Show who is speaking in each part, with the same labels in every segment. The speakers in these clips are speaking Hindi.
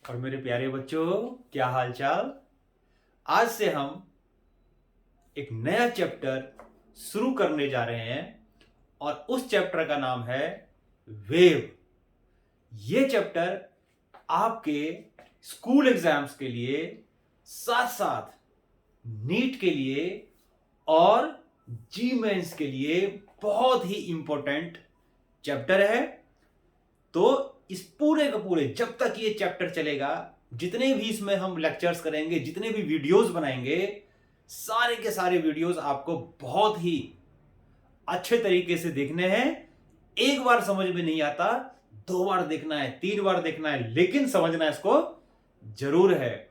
Speaker 1: और मेरे प्यारे बच्चों, क्या हाल चाल। आज से हम एक नया चैप्टर शुरू करने जा रहे हैं और उस चैप्टर का नाम है वेव। ये चैप्टर आपके स्कूल एग्जाम्स के लिए, साथ साथ नीट के लिए और जी मेंस के लिए बहुत ही इंपॉर्टेंट चैप्टर है। तो इस पूरे का पूरे जब तक ये चैप्टर चलेगा, जितने भी इसमें हम लेक्चर्स करेंगे, जितने भी वीडियोस बनाएंगे, सारे के सारे वीडियोस आपको बहुत ही अच्छे तरीके से देखने हैं। एक बार समझ में नहीं आता, 2 बार देखना है, 3 बार देखना है, लेकिन समझना इसको जरूर है।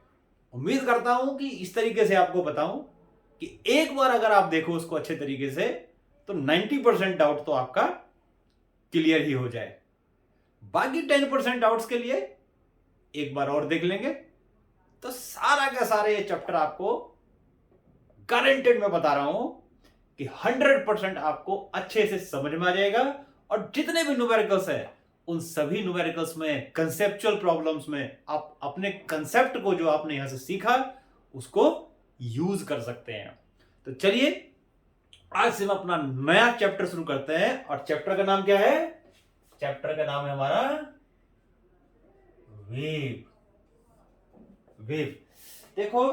Speaker 1: उम्मीद करता हूं कि इस तरीके से आपको बताऊं कि एक बार अगर आप देखो उसको अच्छे तरीके से, तो 90% डाउट तो आपका क्लियर ही हो जाए। बाकी 10% डाउट्स के लिए एक बार और देख लेंगे तो सारा का सारा ये चैप्टर आपको गारंटेड मैं बता रहा हूं कि 100% आपको अच्छे से समझ में आ जाएगा। और जितने भी न्यूमेरिकल्स है, उन सभी न्यूमेरिकल्स में, कंसेप्चुअल प्रॉब्लम्स में आप अपने कंसेप्ट को जो आपने यहां से सीखा उसको यूज कर सकते हैं। तो चलिए आज से हम अपना नया चैप्टर शुरू करते हैं। और चैप्टर का नाम क्या है? चैप्टर का नाम है हमारा वेव। वेव देखो,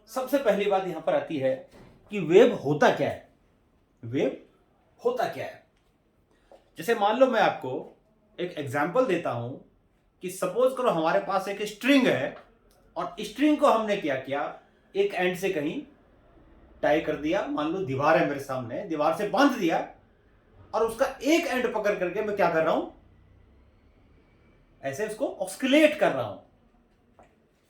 Speaker 1: सबसे पहली बात यहां पर आती है कि वेव होता क्या है। वेव होता क्या है? जैसे मान लो मैं आपको एक एग्जांपल देता हूं कि सपोज करो हमारे पास एक स्ट्रिंग है और स्ट्रिंग को हमने क्या किया, एक एंड से कहीं टाई कर दिया। मान लो दीवार है मेरे सामने, दीवार से बांध दिया और उसका एक एंड पकड़ करके मैं क्या कर रहा हूं, ऐसे उसको ऑस्किलेट कर रहा हूं।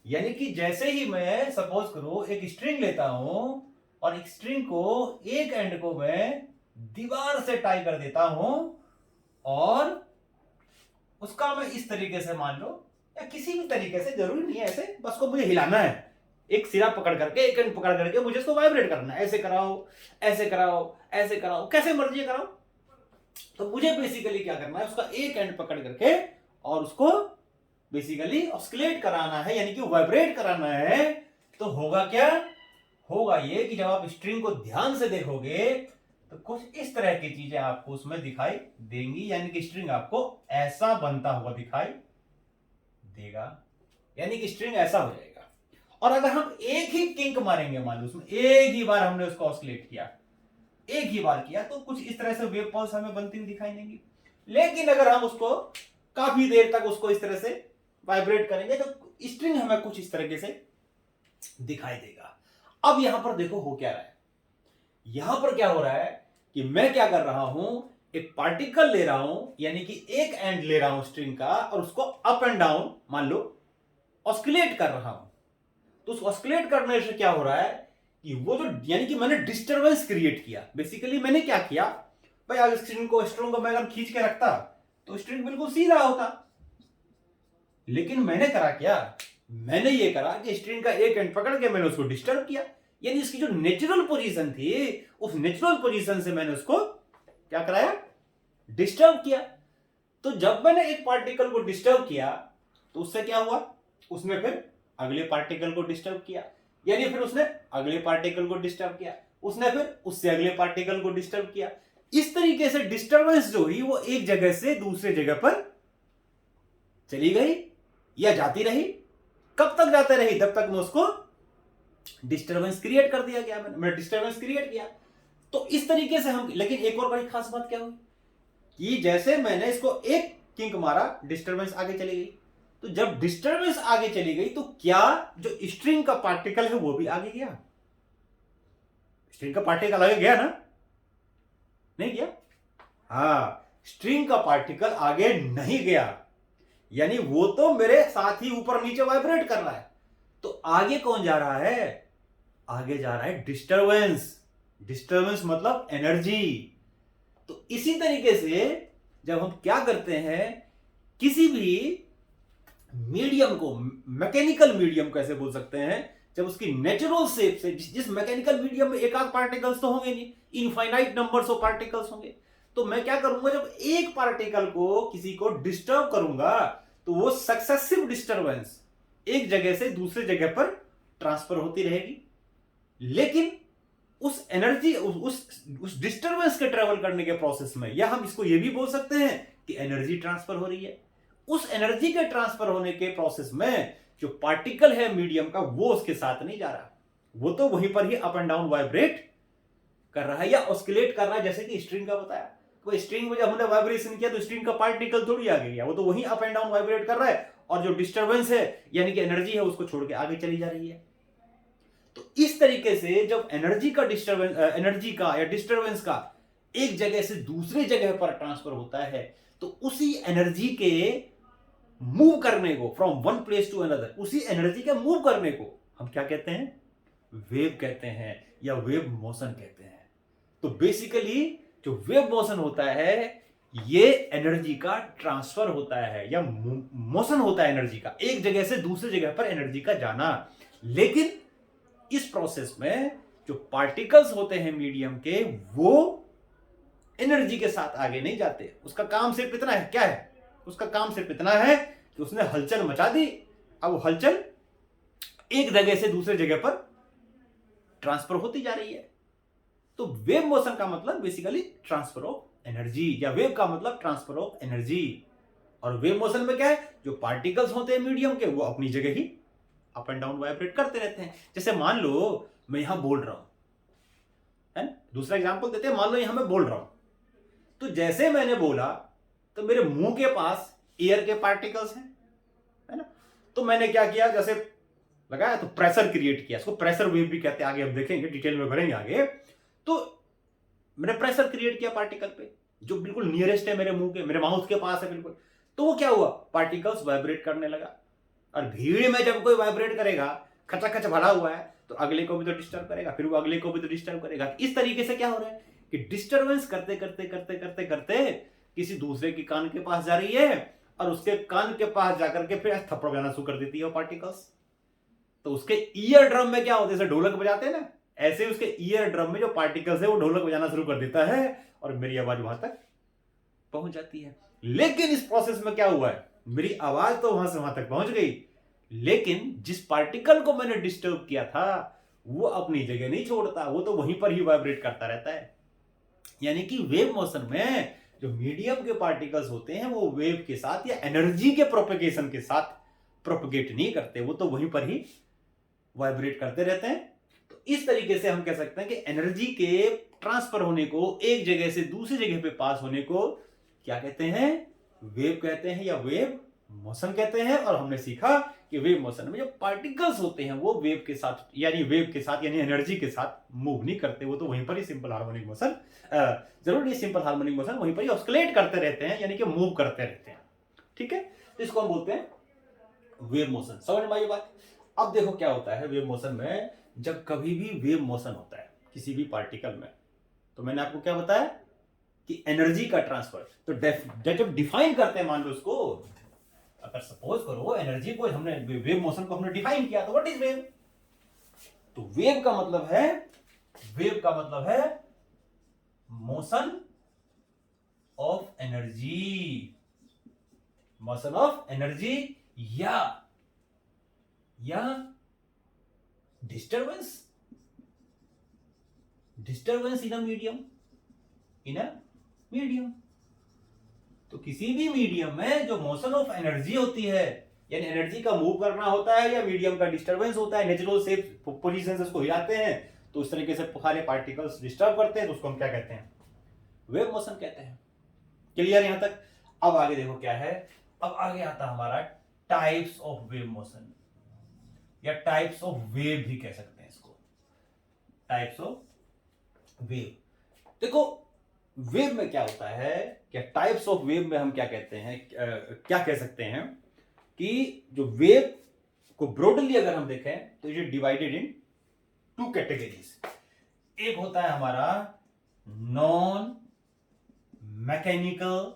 Speaker 1: यानी कि जैसे ही मैं सपोज करो एक स्ट्रिंग लेता हूं और एक स्ट्रिंग को, एक एंड को मैं दीवार से टाई कर देता हूं और उसका मैं इस तरीके से, मान लो, या किसी भी तरीके से, जरूरी नहीं है ऐसे, बस को मुझे हिलाना है। एक सिरा पकड़ करके, एक एंड पकड़ करके मुझे इसको वाइब्रेट करना है। ऐसे कराओ, ऐसे कराओ, ऐसे कराओ, कैसे मर्जी कराओ। तो मुझे बेसिकली क्या करना है, उसका एक एंड पकड़ करके और उसको बेसिकली ऑस्किलेट कराना है, यानी कि वाइब्रेट कराना है। तो होगा क्या? होगा ये कि जब आप स्ट्रिंग को ध्यान से देखोगे तो कुछ इस तरह की चीजें आपको उसमें दिखाई देंगी। यानी कि स्ट्रिंग आपको ऐसा बनता हुआ दिखाई देगा, यानी कि स्ट्रिंग ऐसा हो जाएगा। और अगर हम एक ही किंक मारेंगे, मान लो उसमें एक ही बार हमने उसको ऑस्किलेट किया, एक ही बार किया, तो कुछ इस तरह से वेव पल्स हमें बनती हुई दिखाई देंगी। लेकिन अगर हम उसको काफी देर तक उसको इस तरह से वाइब्रेट करेंगे तो स्ट्रिंग हमें कुछ इस तरीके से दिखाई देगा। अब यहां पर देखो हो क्या रहा है। यहां पर क्या हो रहा है कि मैं क्या कर रहा हूं, एक पार्टिकल ले रहा हूं, यानी कि एक एंड ले रहा हूं स्ट्रिंग का और उसको अप एंड डाउन, मान लो, ऑस्किलेट कर रहा हूं। तो उस ऑस्किलेट करने से क्या हो रहा है कि वो जो, यानी कि मैंने डिस्टरबेंस क्रिएट किया। बेसिकली मैंने क्या किया भाई, अगर स्ट्रिंग को मैं अगर खींच के रखता तो स्ट्रिंग बिल्कुल सीधा होता। लेकिन मैंने करा क्या, मैंने ये करा कि स्ट्रिंग का एक एंड पकड़ के मैंने उसको डिस्टर्ब किया। यानी इसकी जो नेचुरल पोजीशन थी, उस नेचुरल पोजीशन से मैंने उसको क्या कराया, डिस्टर्ब किया। तो जब मैंने एक पार्टिकल को डिस्टर्ब किया तो उससे क्या हुआ, उसने फिर अगले पार्टिकल को डिस्टर्ब किया, यानी फिर उसने अगले पार्टिकल को डिस्टर्ब किया, उसने फिर उससे अगले पार्टिकल को डिस्टर्ब किया। इस तरीके से डिस्टर्बेंस जो हुई वो एक जगह से दूसरे जगह पर चली गई या जाती रही। कब तक जाते रही? तब तक मैं उसको डिस्टर्बेंस क्रिएट कर दिया गया, मैंने डिस्टर्बेंस क्रिएट किया। तो इस तरीके से हम, लेकिन एक और बड़ी खास बात क्या हुई कि जैसे मैंने इसको एक किंक मारा, डिस्टर्बेंस आगे चली गई। तो जब डिस्टर्बेंस आगे चली गई तो क्या जो स्ट्रिंग का पार्टिकल है वो भी आगे गया? स्ट्रिंग का पार्टिकल आगे गया ना? नहीं गया। हाँ, स्ट्रिंग का पार्टिकल आगे नहीं गया, यानी वो तो मेरे साथ ही ऊपर नीचे वाइब्रेट कर रहा है। तो आगे कौन जा रहा है? आगे जा रहा है डिस्टरबेंस। डिस्टरबेंस मतलब एनर्जी। तो इसी तरीके से जब हम क्या करते हैं, किसी भी मीडियम को, मैकेनिकल मीडियम कैसे बोल सकते हैं, जब उसकी नेचुरल शेप से, जिस मैकेनिकल मीडियम में एक आध पार्टिकल्स तो होंगे नहीं, इनफाइनाइट नंबर्स ऑफ पार्टिकल्स होंगे। तो मैं क्या करूंगा, जब एक पार्टिकल को, किसी को डिस्टर्ब करूंगा तो वो सक्सेसिव डिस्टरबेंस एक जगह से दूसरे जगह पर ट्रांसफर होती रहेगी, लेकिन उस एनर्जी उस डिस्टरबेंस के ट्रेवल करने के प्रोसेस में, या हम इसको ये भी बोल सकते हैं कि एनर्जी ट्रांसफर हो रही है। उस एनर्जी के ट्रांसफर होने के प्रोसेस में जो पार्टिकल है मीडियम का, वो उसके साथ नहीं जा रहा, वो तो वहीं पर ही अप एंड डाउन वाइब्रेट कर रहा है या ऑस्किलेट कर रहा है, जैसे कि स्ट्रिंग का बताया। तो स्ट्रिंग में जब हमने वाइब्रेशन किया तो स्ट्रिंग का पार्टिकल थोड़ी आगे गया, वो तो वहीं अप एंड डाउन वाइब्रेट कर रहा है, और जो डिस्टरबेंस है यानी कि एनर्जी है उसको छोड़ के आगे चली जा रही है। तो इस तरीके से जब एनर्जी का डिस्टरबेंस का एक जगह से दूसरे जगह पर ट्रांसफर होता है, तो उसी एनर्जी के मूव करने को from one place to another, उसी एनर्जी के मूव करने को हम क्या कहते हैं? वेव कहते हैं या वेव मोशन कहते हैं। तो बेसिकली जो वेव मोशन होता है, ये एनर्जी का ट्रांसफर होता है या मोशन होता है एनर्जी का, एक जगह से दूसरी जगह पर एनर्जी का जाना। लेकिन इस प्रोसेस में जो पार्टिकल्स होते हैं मीडियम के, वो एनर्जी के साथ आगे नहीं जाते। उसका काम सिर्फ इतना है, क्या है? उसका काम सिर्फ इतना है कि उसने हलचल मचा दी, अब वो हलचल एक जगह से दूसरे जगह पर ट्रांसफर होती जा रही है। तो वेव मोशन का मतलब बेसिकली ट्रांसफर ऑफ एनर्जी, या वेव का मतलब ट्रांसफर ऑफ एनर्जी। और वेव मोशन में क्या है? जो पार्टिकल्स होते हैं मीडियम के, वो अपनी जगह ही अप एंड डाउन वाइब्रेट करते रहते हैं। जैसे मान लो मैं यहां बोल रहा हूं, है ना? दूसरा एग्जांपल देते हैं, मान लो यहां मैं बोल रहा हूं, तो जैसे मैंने बोला तो मेरे मुंह के पास एयर के पार्टिकल्स हैं, है ना? तो मैंने क्या किया, जैसे लगाया तो प्रेशर क्रिएट किया, इसको प्रेशर वेव भी कहते हैं, आगे हम देखेंगे, डिटेल में भरेंगे आगे। तो मैंने प्रेशर क्रिएट किया पार्टिकल पे, जो बिल्कुल नियरेस्ट है मेरे मुंह के, मेरे माउथ के पास है बिल्कुल। तो वो क्या हुआ? पार्टिकल्स वाइब्रेट करने लगा। और भीड़ में जब कोई वाइब्रेट करेगा, खचाखच भरा हुआ है, तो अगले को भी तो डिस्टर्ब करेगा, फिर वो अगले को भी तो डिस्टर्ब करेगा। इस तरीके से क्या हो रहा है कि डिस्टरबेंस करते करते करते करते करते किसी दूसरे के कान के पास जा रही है, और उसके कान के पास जाकर के फिर थप्पड़ बजाना शुरू कर देती है वो पार्टिकल्स। तो उसके ईयर ड्रम में क्या होता है, जैसे ढोलक बजाते हैं ना, ऐसे उसके ईयर ड्रम में जो पार्टिकल्स है वो ढोलक बजाना शुरू कर देता है, और मेरी आवाज वहां तक पहुंच जाती है। लेकिन इस प्रोसेस में क्या हुआ है, मेरी आवाज तो वहां से वहां तक पहुंच गई, लेकिन जिस पार्टिकल को मैंने डिस्टर्ब किया था वो अपनी जगह नहीं छोड़ता, वो तो वहीं पर ही वाइब्रेट करता रहता है। यानी कि वेव मोशन में जो मीडियम के पार्टिकल्स होते हैं वो वेव के साथ या एनर्जी के प्रोपेगेशन के साथ प्रोपेगेट नहीं करते, वो तो वहीं पर ही वाइब्रेट करते रहते हैं। तो इस तरीके से हम कह सकते हैं कि एनर्जी के ट्रांसफर होने को, एक जगह से दूसरी जगह पे पास होने को क्या कहते हैं? वेव कहते हैं या वेव मोशन कहते हैं। और हमने सीखा कि वेव मोशन में जो पार्टिकल्स होते हैं वो वेव के साथ यानी एनर्जी के साथ मूव नहीं करते, वो तो वहीं पर ही सिंपल हार्मोनिक मोशन, जरूर नहीं सिंपल हार्मोनिक मोशन, वहीं पर ही ऑस्किलेट करते रहते हैं, यानी कि मूव करते रहते हैं। ठीक है, तो इसको हम बोलते हैं वेव मोशन। समझ में आई बात? अब देखो क्या होता है वेव मोशन में, जब कभी भी वेव मोशन होता है किसी भी पार्टिकल में, तो मैंने आपको क्या बताया कि एनर्जी का ट्रांसफर। तो जब डिफाइन करते हैं, मान लो उसको, अगर सपोज करो एनर्जी को हमने, वेव मोशन को हमने डिफाइन किया, तो व्हाट इज वेव? तो वेव का मतलब है मोशन ऑफ एनर्जी या डिस्टरबेंस इन अ मीडियम। तो किसी भी मीडियम में जो मोशन ऑफ एनर्जी होती है, यानी एनर्जी का मूव करना होता है, या मीडियम का डिस्टरबेंस होता है, नेचुरल शेप पोजीशन से उसको हिलाते हैं, तो इस तरीके से सारे पार्टिकल्स डिस्टर्ब करते हैं, तो उसको हम क्या कहते हैं? वेव मोशन कहते हैं। क्लियर यहां तक? अब आगे देखो क्या है, अब आगे आता हमारा टाइप्स ऑफ वेव मोशन, या टाइप्स ऑफ वेव भी कह सकते हैं इसको, टाइप्स ऑफ वेव। देखो वेव में क्या होता है, क्या टाइप्स ऑफ वेव में हम क्या कहते हैं, क्या कह सकते हैं कि जो वेव को ब्रॉडली अगर हम देखें तो ये डिवाइडेड इन 2 कैटेगरीज। एक होता है हमारा नॉन मैकेनिकल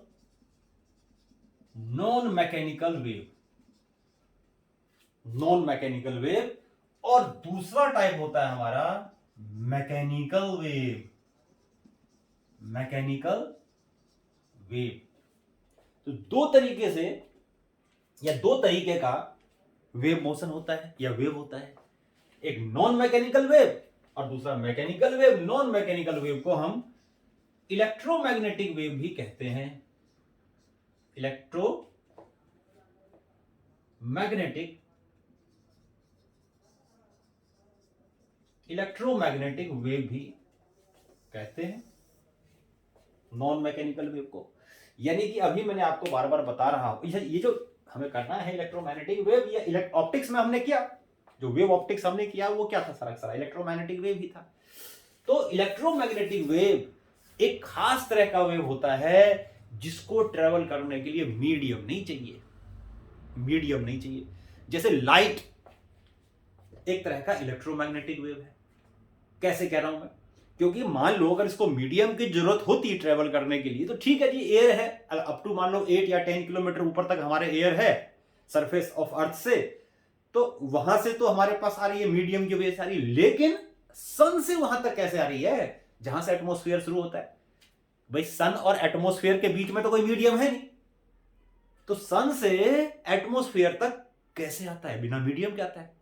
Speaker 1: वेव, और दूसरा टाइप होता है हमारा मैकेनिकल वेव। तो 2 तरीके से या दो तरीके का वेव मोशन होता है या वेव होता है, एक नॉन मैकेनिकल वेव और दूसरा mechanical wave. Non mechanical wave को हम इलेक्ट्रोमैग्नेटिक वेव भी कहते हैं। इलेक्ट्रोमैग्नेटिक वेव भी कहते हैं नॉन मैकेनिकल वेव को। यानी कि अभी मैंने आपको बार बार बता रहा हूं, ये जो हमें करना है इलेक्ट्रोमैग्नेटिक वेव या ऑप्टिक्स में हमने किया, जो वेव ऑप्टिक्स हमने किया वो क्या था, सारा इलेक्ट्रोमैग्नेटिक वेव ही था। तो इलेक्ट्रोमैग्नेटिक वेव एक खास तरह का वेव होता है जिसको ट्रेवल करने के लिए मीडियम नहीं चाहिए। जैसे लाइट एक तरह का इलेक्ट्रोमैग्नेटिक वेव है। कैसे कह रहा हूं मैं, क्योंकि मान लो अगर इसको मीडियम की जरूरत होती है ट्रेवल करने के लिए तो ठीक है जी, एयर है, अप टू मान लो 8 या 10 किलोमीटर ऊपर तक हमारे एयर है सरफेस ऑफ अर्थ से, तो वहां से तो हमारे पास आ रही है मीडियम की वेव आ रही है। लेकिन सन से वहां तक कैसे आ रही है जहां से एटमॉस्फेयर शुरू होता है? भाई सन और एटमॉस्फेयर के बीच में तो कोई मीडियम है नहीं, तो सन से एटमॉस्फेयर तक कैसे आता है, बिना मीडियम के आता है।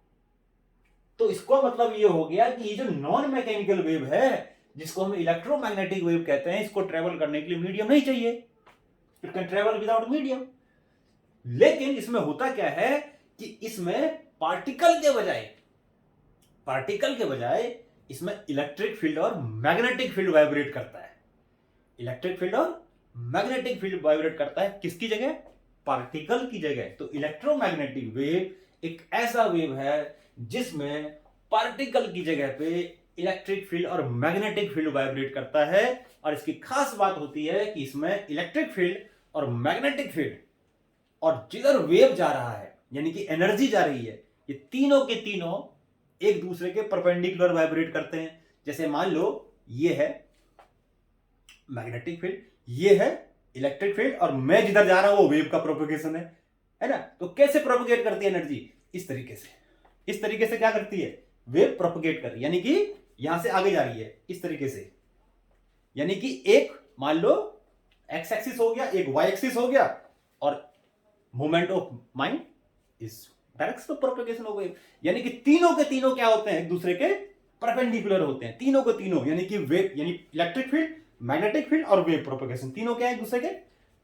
Speaker 1: तो इसको मतलब ये हो गया कि ये जो नॉन मैकेनिकल वेव है जिसको हम इलेक्ट्रोमैग्नेटिक वेव कहते हैं, इसको ट्रेवल करने के लिए मीडियम नहीं चाहिए, it can travel without medium. लेकिन इसमें होता क्या है कि इसमें पार्टिकल के बजाय इसमें इलेक्ट्रिक फील्ड और मैग्नेटिक फील्ड वाइब्रेट करता है। इलेक्ट्रिक फील्ड और मैग्नेटिक फील्ड वाइब्रेट करता है किसकी जगह? पार्टिकल की जगह। तो इलेक्ट्रोमैग्नेटिक वेव एक ऐसा वेव है जिसमें पार्टिकल की जगह पे इलेक्ट्रिक फील्ड और मैग्नेटिक फील्ड वाइब्रेट करता है। और इसकी खास बात होती है कि इसमें इलेक्ट्रिक फील्ड और मैग्नेटिक फील्ड और जिधर वेव जा रहा है यानी कि एनर्जी जा रही है, ये तीनों के तीनों एक दूसरे के परपेंडिकुलर वाइब्रेट करते हैं। जैसे मान लो ये है मैग्नेटिक फील्ड, ये है इलेक्ट्रिक फील्ड, और मैं जिधर जा रहा हूं वो वेव का प्रोपगेशन है ना। तो कैसे प्रोपगेट करती है एनर्जी? इस तरीके से क्या करती है? वेव प्रोपगेट कर रही है, यानी कि यहां से आगे जा रही है इस तरीके से। यानी कि एक मान लो एक्स एक्सिस हो गया, एक वाई एक्सिस हो गया, और moment of mind is direction of propagation of wave. यानी कि तीनों के तीनों क्या होते हैं? एक दूसरे के परपेंडिकुलर होते हैं तीनों के तीनों। यानी कि वेव यानी इलेक्ट्रिक फील्ड, मैग्नेटिक फील्ड और वेव प्रोपगेशन तीनों क्या है? एक दूसरे के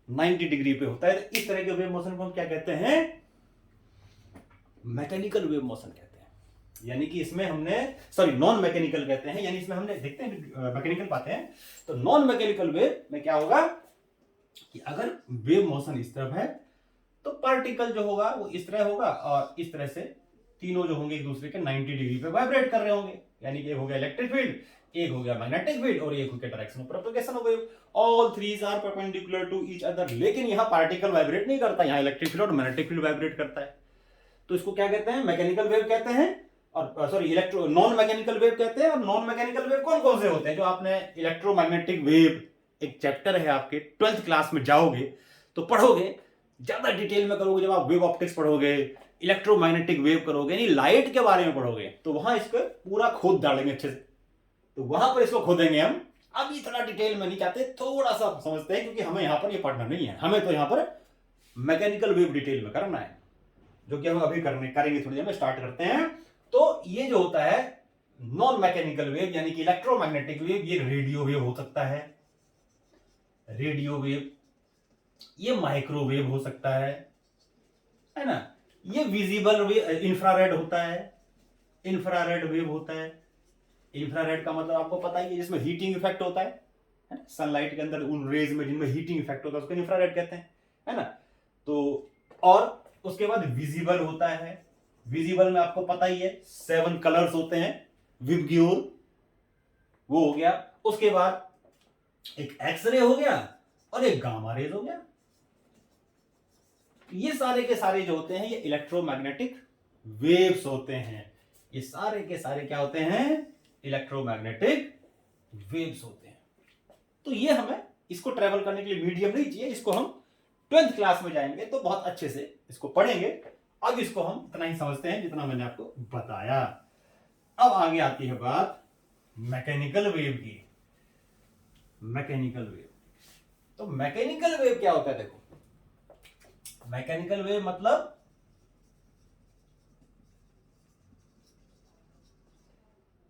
Speaker 1: 90 डिग्री पे होता है। तो इस तरह के वेव मोशन को हम क्या कहते हैं? मैकेनिकल वेव मोशन कहते हैं। यानी कि इसमें हमने नॉन मैकेनिकल कहते हैं, यानी इसमें हमने देखते हैं मैकेनिकल पाते हैं। तो नॉन मैकेनिकल वेव में क्या होगा कि अगर वेव मोशन इस तरफ है तो पार्टिकल जो होगा वो इस तरह होगा, और इस तरह से तीनों जो होंगे एक दूसरे के 90 डिग्री पे वाइब्रेट कर रहे होंगे। यानी कि एक हो गया इलेक्ट्रिक फील्ड, एक हो गया मैग्नेटिक फील्ड, और एक हो गया direction of propagation of wave. All threes are perpendicular to each other. लेकिन यहां पार्टिकल वाइब्रेट नहीं करता, यहां इलेक्ट्रिक फील्ड और मैग्नेटिक फील्ड वाइब्रेट करता है। तो इसको क्या कहते हैं? मैकेनिकल वेव कहते हैं, और नॉन मैकेनिकल वेव कहते हैं। और नॉन मैकेनिकल वेव कौन कौन से होते हैं? जो आपने इलेक्ट्रोमैग्नेटिक वेव एक चैप्टर है आपके 12th क्लास में जाओगे तो पढ़ोगे, ज्यादा डिटेल में करोगे जब आप वेव ऑप्टिक्स पढ़ोगे, इलेक्ट्रोमैग्नेटिक वेव करोगे, यानी लाइट के बारे में पढ़ोगे, तो वहां इसको पूरा खोद डालेंगे अच्छे से। तो वहां पर इसको खोदेंगे हम। अभी इतना डिटेल में नहीं चाहते, थोड़ा सा समझते हैं, क्योंकि हमें यहां पर ये पढ़ना नहीं है, हमें तो यहां पर मैकेनिकल वेव डिटेल में करना है, जो कि हम अभी करेंगे थोड़ी देर में। स्टार्ट करते हैं। तो ये जो होता है नॉन मैकेनिकल वेव यानी कि इलेक्ट्रोमैग्नेटिक वेव, ये रेडियो वेव हो सकता है, रेडियो वेव, ये माइक्रोवेव हो सकता है ना, ये विजिबल वेव, इंफ्रारेड होता है, इंफ्रारेड वेव होता है। इंफ्रारेड का मतलब आपको पता ही है, जिसमें हीटिंग इफेक्ट होता है ना, सनलाइट के अंदर उन रेज में जिनमें हीटिंग इफेक्ट होता है उसको इंफ्रारेड कहते हैं, है ना। तो और उसके बाद विजिबल होता है। विजिबल में आपको पता ही है 7 कलर्स होते हैं, विबग्योर वो हो गया। उसके बाद एक एक्सरे हो गया और एक गामा रेज हो गया। ये सारे के सारे जो होते हैं ये इलेक्ट्रोमैग्नेटिक वेव्स होते हैं। ये सारे के सारे क्या होते हैं? इलेक्ट्रोमैग्नेटिक वेव्स होते हैं। तो ये हमें इसको ट्रेवल करने के लिए मीडियम नहीं चाहिए। इसको हम 12th क्लास में जाएंगे तो बहुत अच्छे से इसको पढ़ेंगे। अब इसको हम इतना ही समझते हैं जितना मैंने आपको बताया। अब आगे आती है बात मैकेनिकल वेव की। मैकेनिकल वेव, तो मैकेनिकल वेव क्या होता है? देखो, मैकेनिकल वेव मतलब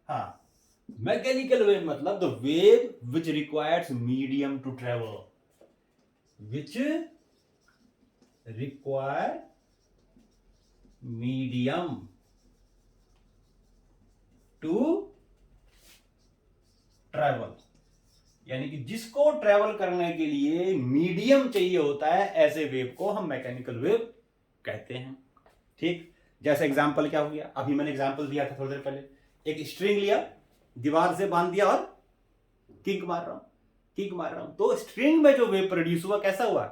Speaker 1: हाँ, मैकेनिकल वेव मतलब the wave which requires medium to travel, which require medium to travel, यानी कि जिसको ट्रेवल करने के लिए मीडियम चाहिए होता है, ऐसे वेव को हम मैकेनिकल वेव कहते हैं। ठीक, जैसे एग्जांपल क्या हो गया, अभी मैंने एग्जांपल दिया था थोड़ी देर पहले, एक स्ट्रिंग लिया, दीवार से बांध दिया और किक मार रहा हूं, तो स्ट्रिंग में जो वेव प्रोड्यूस हुआ कैसा हुआ,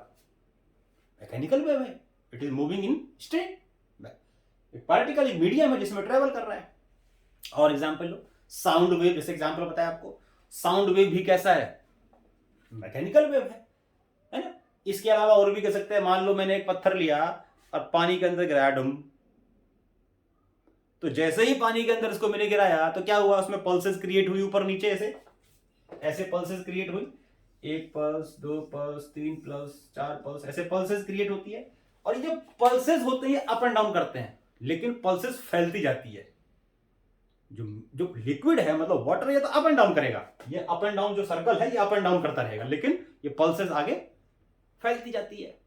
Speaker 1: मैकेनिकल वेव है, it is moving in string, particle एक मीडियम है जिसमें ट्रेवल कर रहा है। और एग्जांपल लो, साउंड वेव, जैसे एग्जांपल बताया आपको, साउंड वेव भी कैसा है, मैकेनिकल वेव है ना। इसके अलावा और भी कह सकते हैं, मान लो मैंने एक पत्थर लिया और पानी के अंदर गिराया डुम, तो जैसे ही पानी के अंदर इसको मैंने गिराया तो क्या हुआ, उसमें पल्सेस क्रिएट हुई ऊपर नीचे, ऐसे पल्सेस क्रिएट हुई, 1 पल्स, 2 पल्स, 3 पल्स, 4 पल्स, ऐसे पल्सेस क्रिएट होती है। और ये पल्सेस होते हैं अप एंड डाउन करते हैं, लेकिन पल्सेस फैलती जाती है। जो लिक्विड है मतलब वाटर, ये तो अप एंड डाउन करेगा, ये अप एंड डाउन जो सर्कल है ये अप एंड डाउन करता रहेगा, लेकिन ये पल्सेस आगे फैलती जाती है।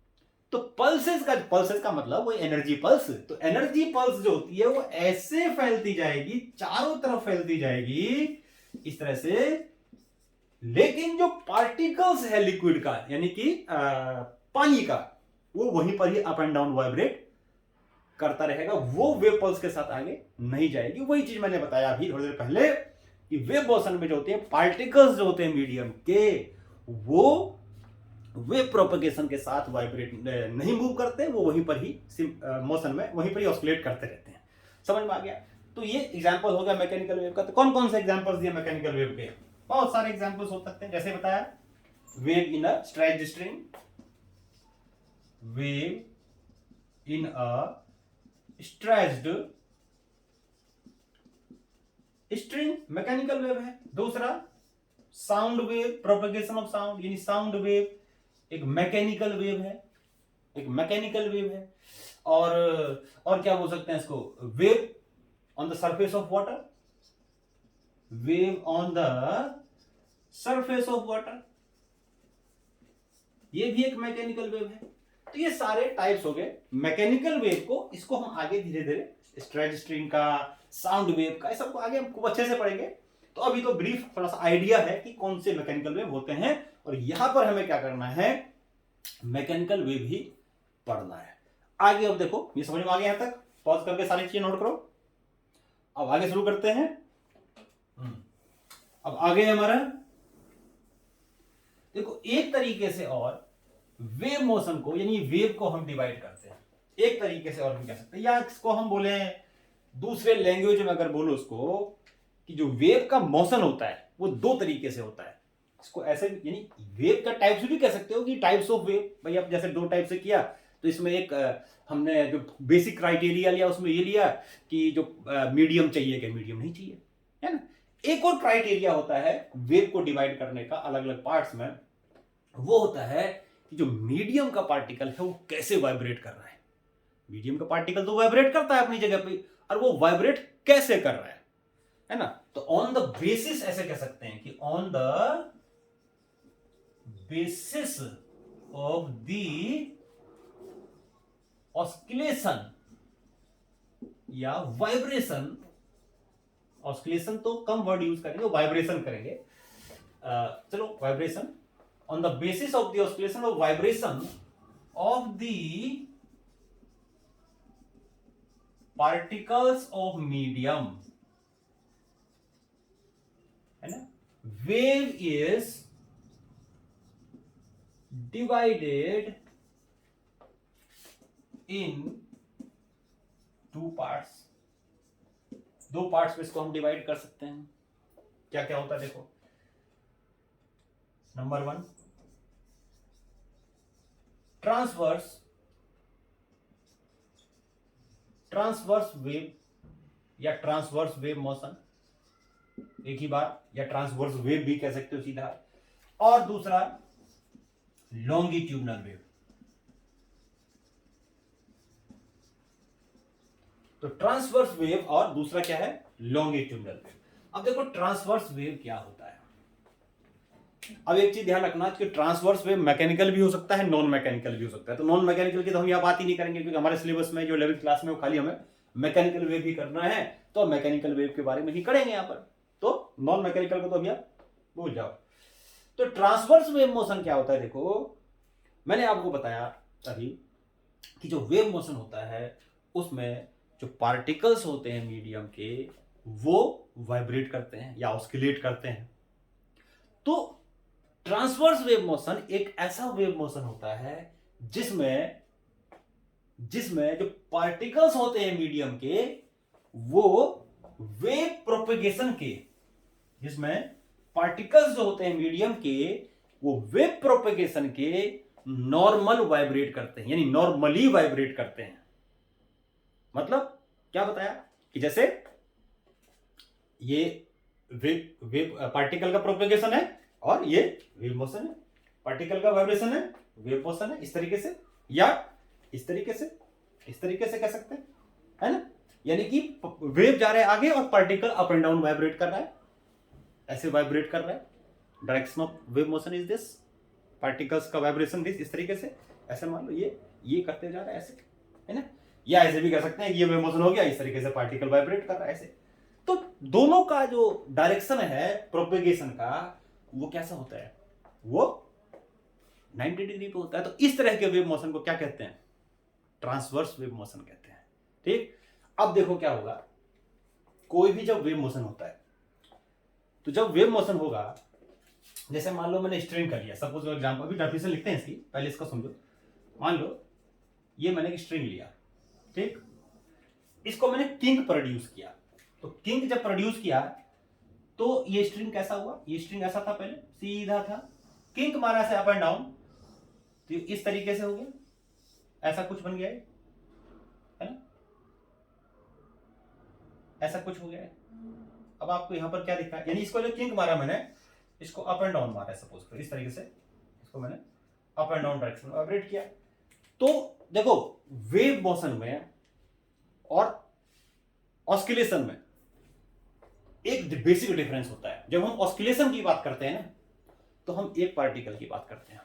Speaker 1: तो पल्सेस का मतलब वो एनर्जी पल्स, तो एनर्जी पल्स जो होती है वो ऐसे फैलती जाएगी, चारों तरफ फैलती जाएगी इस तरह से, लेकिन जो पार्टिकल्स है लिक्विड का, यानी कि पानी का, वो वहीं पर ही अप एंड डाउन वाइब्रेट करता रहेगा, वो वेव पल्स के साथ आगे नहीं जाएगी। वही चीज मैंने बताया अभी थोड़ी देर पहले कि वेव मोशन में जो होते हैं पार्टिकल्स जो होते हैं मीडियम के, वो वेव प्रोपगेशन के साथ वाइब्रेट नहीं मूव करते, वो वहीं पर ही मोशन में वहीं पर ही ऑसिलेट करते रहते हैं। समझ में आ गया। तो ये एग्जांपल हो गया मैकेनिकल वेव का। तो कौन कौन से एग्जांपल्स दिए मैकेनिकल वेव के, बहुत सारे एग्जांपल्स हो सकते हैं। जैसे बताया, wave in a stretched string, wave in a stretched string mechanical wave है। दूसरा, sound wave, propagation of sound, यानी साउंड वेव एक मैकेनिकल वेव है, एक मैकेनिकल वेव है। और क्या बोल सकते हैं इसको, wave on the surface of water, wave on the surface of water, ये भी एक मैकेनिकल वेव है। तो ये सारे टाइप्स हो गए मैकेनिकल वेव को, इसको हम आगे धीरे धीरे स्ट्रेच स्ट्रिंग का, साउंड वेव का, सबको आगे हम खूब अच्छे से पढ़ेंगे। तो अभी तो ब्रीफ थोड़ा सा आइडिया है कि कौन से मैकेनिकल वेव होते हैं, और यहां पर हमें क्या करना है, मैकेनिकल वेव ही पढ़ना है। आगे अब देखो, ये समझ में आ गया यहां तक, पॉज करके सारी चीजें नोट करो। अब आगे शुरू करते हैं। अब आगे हमारा देखो, एक तरीके से और वेव मोशन को, यानी वेव को हम डिवाइड करते हैं, एक तरीके से और हम कह सकते हैं, या इसको हम बोले दूसरे लैंग्वेज में अगर बोलो उसको, कि जो वेव का मोशन होता है वो दो तरीके से होता है। इसको ऐसे, यानी वेव का टाइप्स भी कह सकते हो कि टाइप्स ऑफ वेव, भाई आप जैसे दो टाइप से किया, तो इसमें एक हमने जो बेसिक क्राइटेरिया लिया उसमें ये लिया कि जो मीडियम चाहिए कि मीडियम नहीं चाहिए, है ना। एक और क्राइटेरिया होता है वेव को डिवाइड करने का अलग अलग पार्ट्स में, वो होता है कि जो मीडियम का पार्टिकल है वो कैसे वाइब्रेट कर रहा है। मीडियम का पार्टिकल तो वाइब्रेट करता है अपनी जगह पे, और वो वाइब्रेट कैसे कर रहा है ना। तो ऑन द बेसिस ऐसे कह सकते हैं कि on the basis of the oscillation या वाइब्रेशन, ऑस्किलेशन तो कम वर्ड यूज करेंगे, वाइब्रेशन करेंगे। चलो, vibration, on the basis of the oscillation of vibration of the particles of medium, है ना, wave is divided in two parts, दो पार्ट्स में इसको हम डिवाइड कर सकते हैं। क्या क्या होता है देखो, नंबर 1, ट्रांसवर्स वेव या ट्रांसवर्स वेव मोशन, एक ही बार, या ट्रांसवर्स वेव भी कह सकते हो सीधा। और दूसरा, लॉन्गिट्यूडनल वेव, तो ट्रांसवर्स वेव और दूसरा क्या है, लॉन्गिट्यूडनल वेव। अब देखो ट्रांसवर्स वेव क्या होता है। अब एक चीज ध्यान रखना कि ट्रांसवर्स वेव मैकेनिकल भी हो सकता है, नॉन मैकेनिकल भी हो सकता है। तो नॉन मैकेनिकल की तो हम यहाँ बात ही नहीं करेंगे, क्योंकि हमारे सिलेबस में जो 11th क्लास में वो खाली हमें मैकेनिकल वेव ही करना है, तो मैकेनिकल वेव के बारे में ही करेंगे यहाँ पर। तो नॉन मैकेनिकल को तो अभी आप भूल जाओ। तो ट्रांसवर्स वेव मोशन क्या होता है, देखो मैंने आपको बताया अभी कि जो वेव मोशन होता है उसमें जो पार्टिकल्स होते हैं मीडियम के वो वाइब्रेट करते हैं या ऑस्किलेट करते हैं। तो ट्रांसवर्स वेव मोशन एक ऐसा वेव मोशन होता है जिसमें जो पार्टिकल्स होते हैं मीडियम के वो वेव प्रोपेगेशन के, जिसमें पार्टिकल्स जो होते हैं मीडियम के वो वेव प्रोपेगेशन के नॉर्मल वाइब्रेट करते हैं, यानी नॉर्मली वाइब्रेट करते हैं। मतलब क्या बताया कि जैसे ये वेव पार्टिकल का प्रोपेगेशन है और ये वेव मोशन है, पार्टिकल का वाइब्रेशन है, वेव मोशन है, इस तरीके से या इस तरीके से कह सकते हैं, है ना। यानी कि वेव जा रहा है आगे और particle up and down vibrate कर रहा है, ऐसे वाइब्रेट कर रहा है। Direction of wave motion is this, particles का वाइब्रेशन दिस, इस तरीके से। ऐसे मान लो ये करते जा रहा है ऐसे, है ना। या ऐसे भी कह सकते हैं ये वेव मोशन हो गया, इस तरीके से पार्टिकल वाइब्रेट कर रहा है ऐसे। तो दोनों का जो डायरेक्शन है प्रोपेगेशन का वो कैसा होता है, वो 90 डिग्री पे होता है। तो इस तरह के वेव मोशन को क्या कहते हैं, ट्रांसवर्स वेव मोशन कहते हैं। ठीक, अब देखो क्या होगा, कोई भी जब वेव मोशन होता है तो जब वेव मोशन होगा, जैसे मान लो मैंने स्ट्रिंग कर लिया, सपोज एग्जांपल, अभी डेफिनेशन लिखते हैं इसकी, पहले इसका समझो। मान लो ये मैंने एक स्ट्रिंग लिया, ठीक, इसको मैंने किंक प्रोड्यूस किया। तो किंक जब प्रोड्यूस किया तो ये स्ट्रिंग कैसा हुआ, ये स्ट्रिंग ऐसा था, पहले सीधा था, किंक मारा से अप एंड डाउन, तो इस तरीके से हो गया, ऐसा कुछ बन गया है ना, ऐसा कुछ हो गया है। अब आपको यहां पर क्या दिख रहा है, यानी इसको जो किंक मारा मैंने, इसको अप एंड डाउन मारा है, सपोज करो इस तरीके से, इसको मैंने अप एंड डाउन डायरेक्शन में वाइब्रेट किया। तो देखो वेव मोशन में और ऑस्किलेशन में एक बेसिक डिफरेंस होता है। जब हम ऑस्किलेशन की बात करते हैं ना तो हम एक पार्टिकल की बात करते हैं,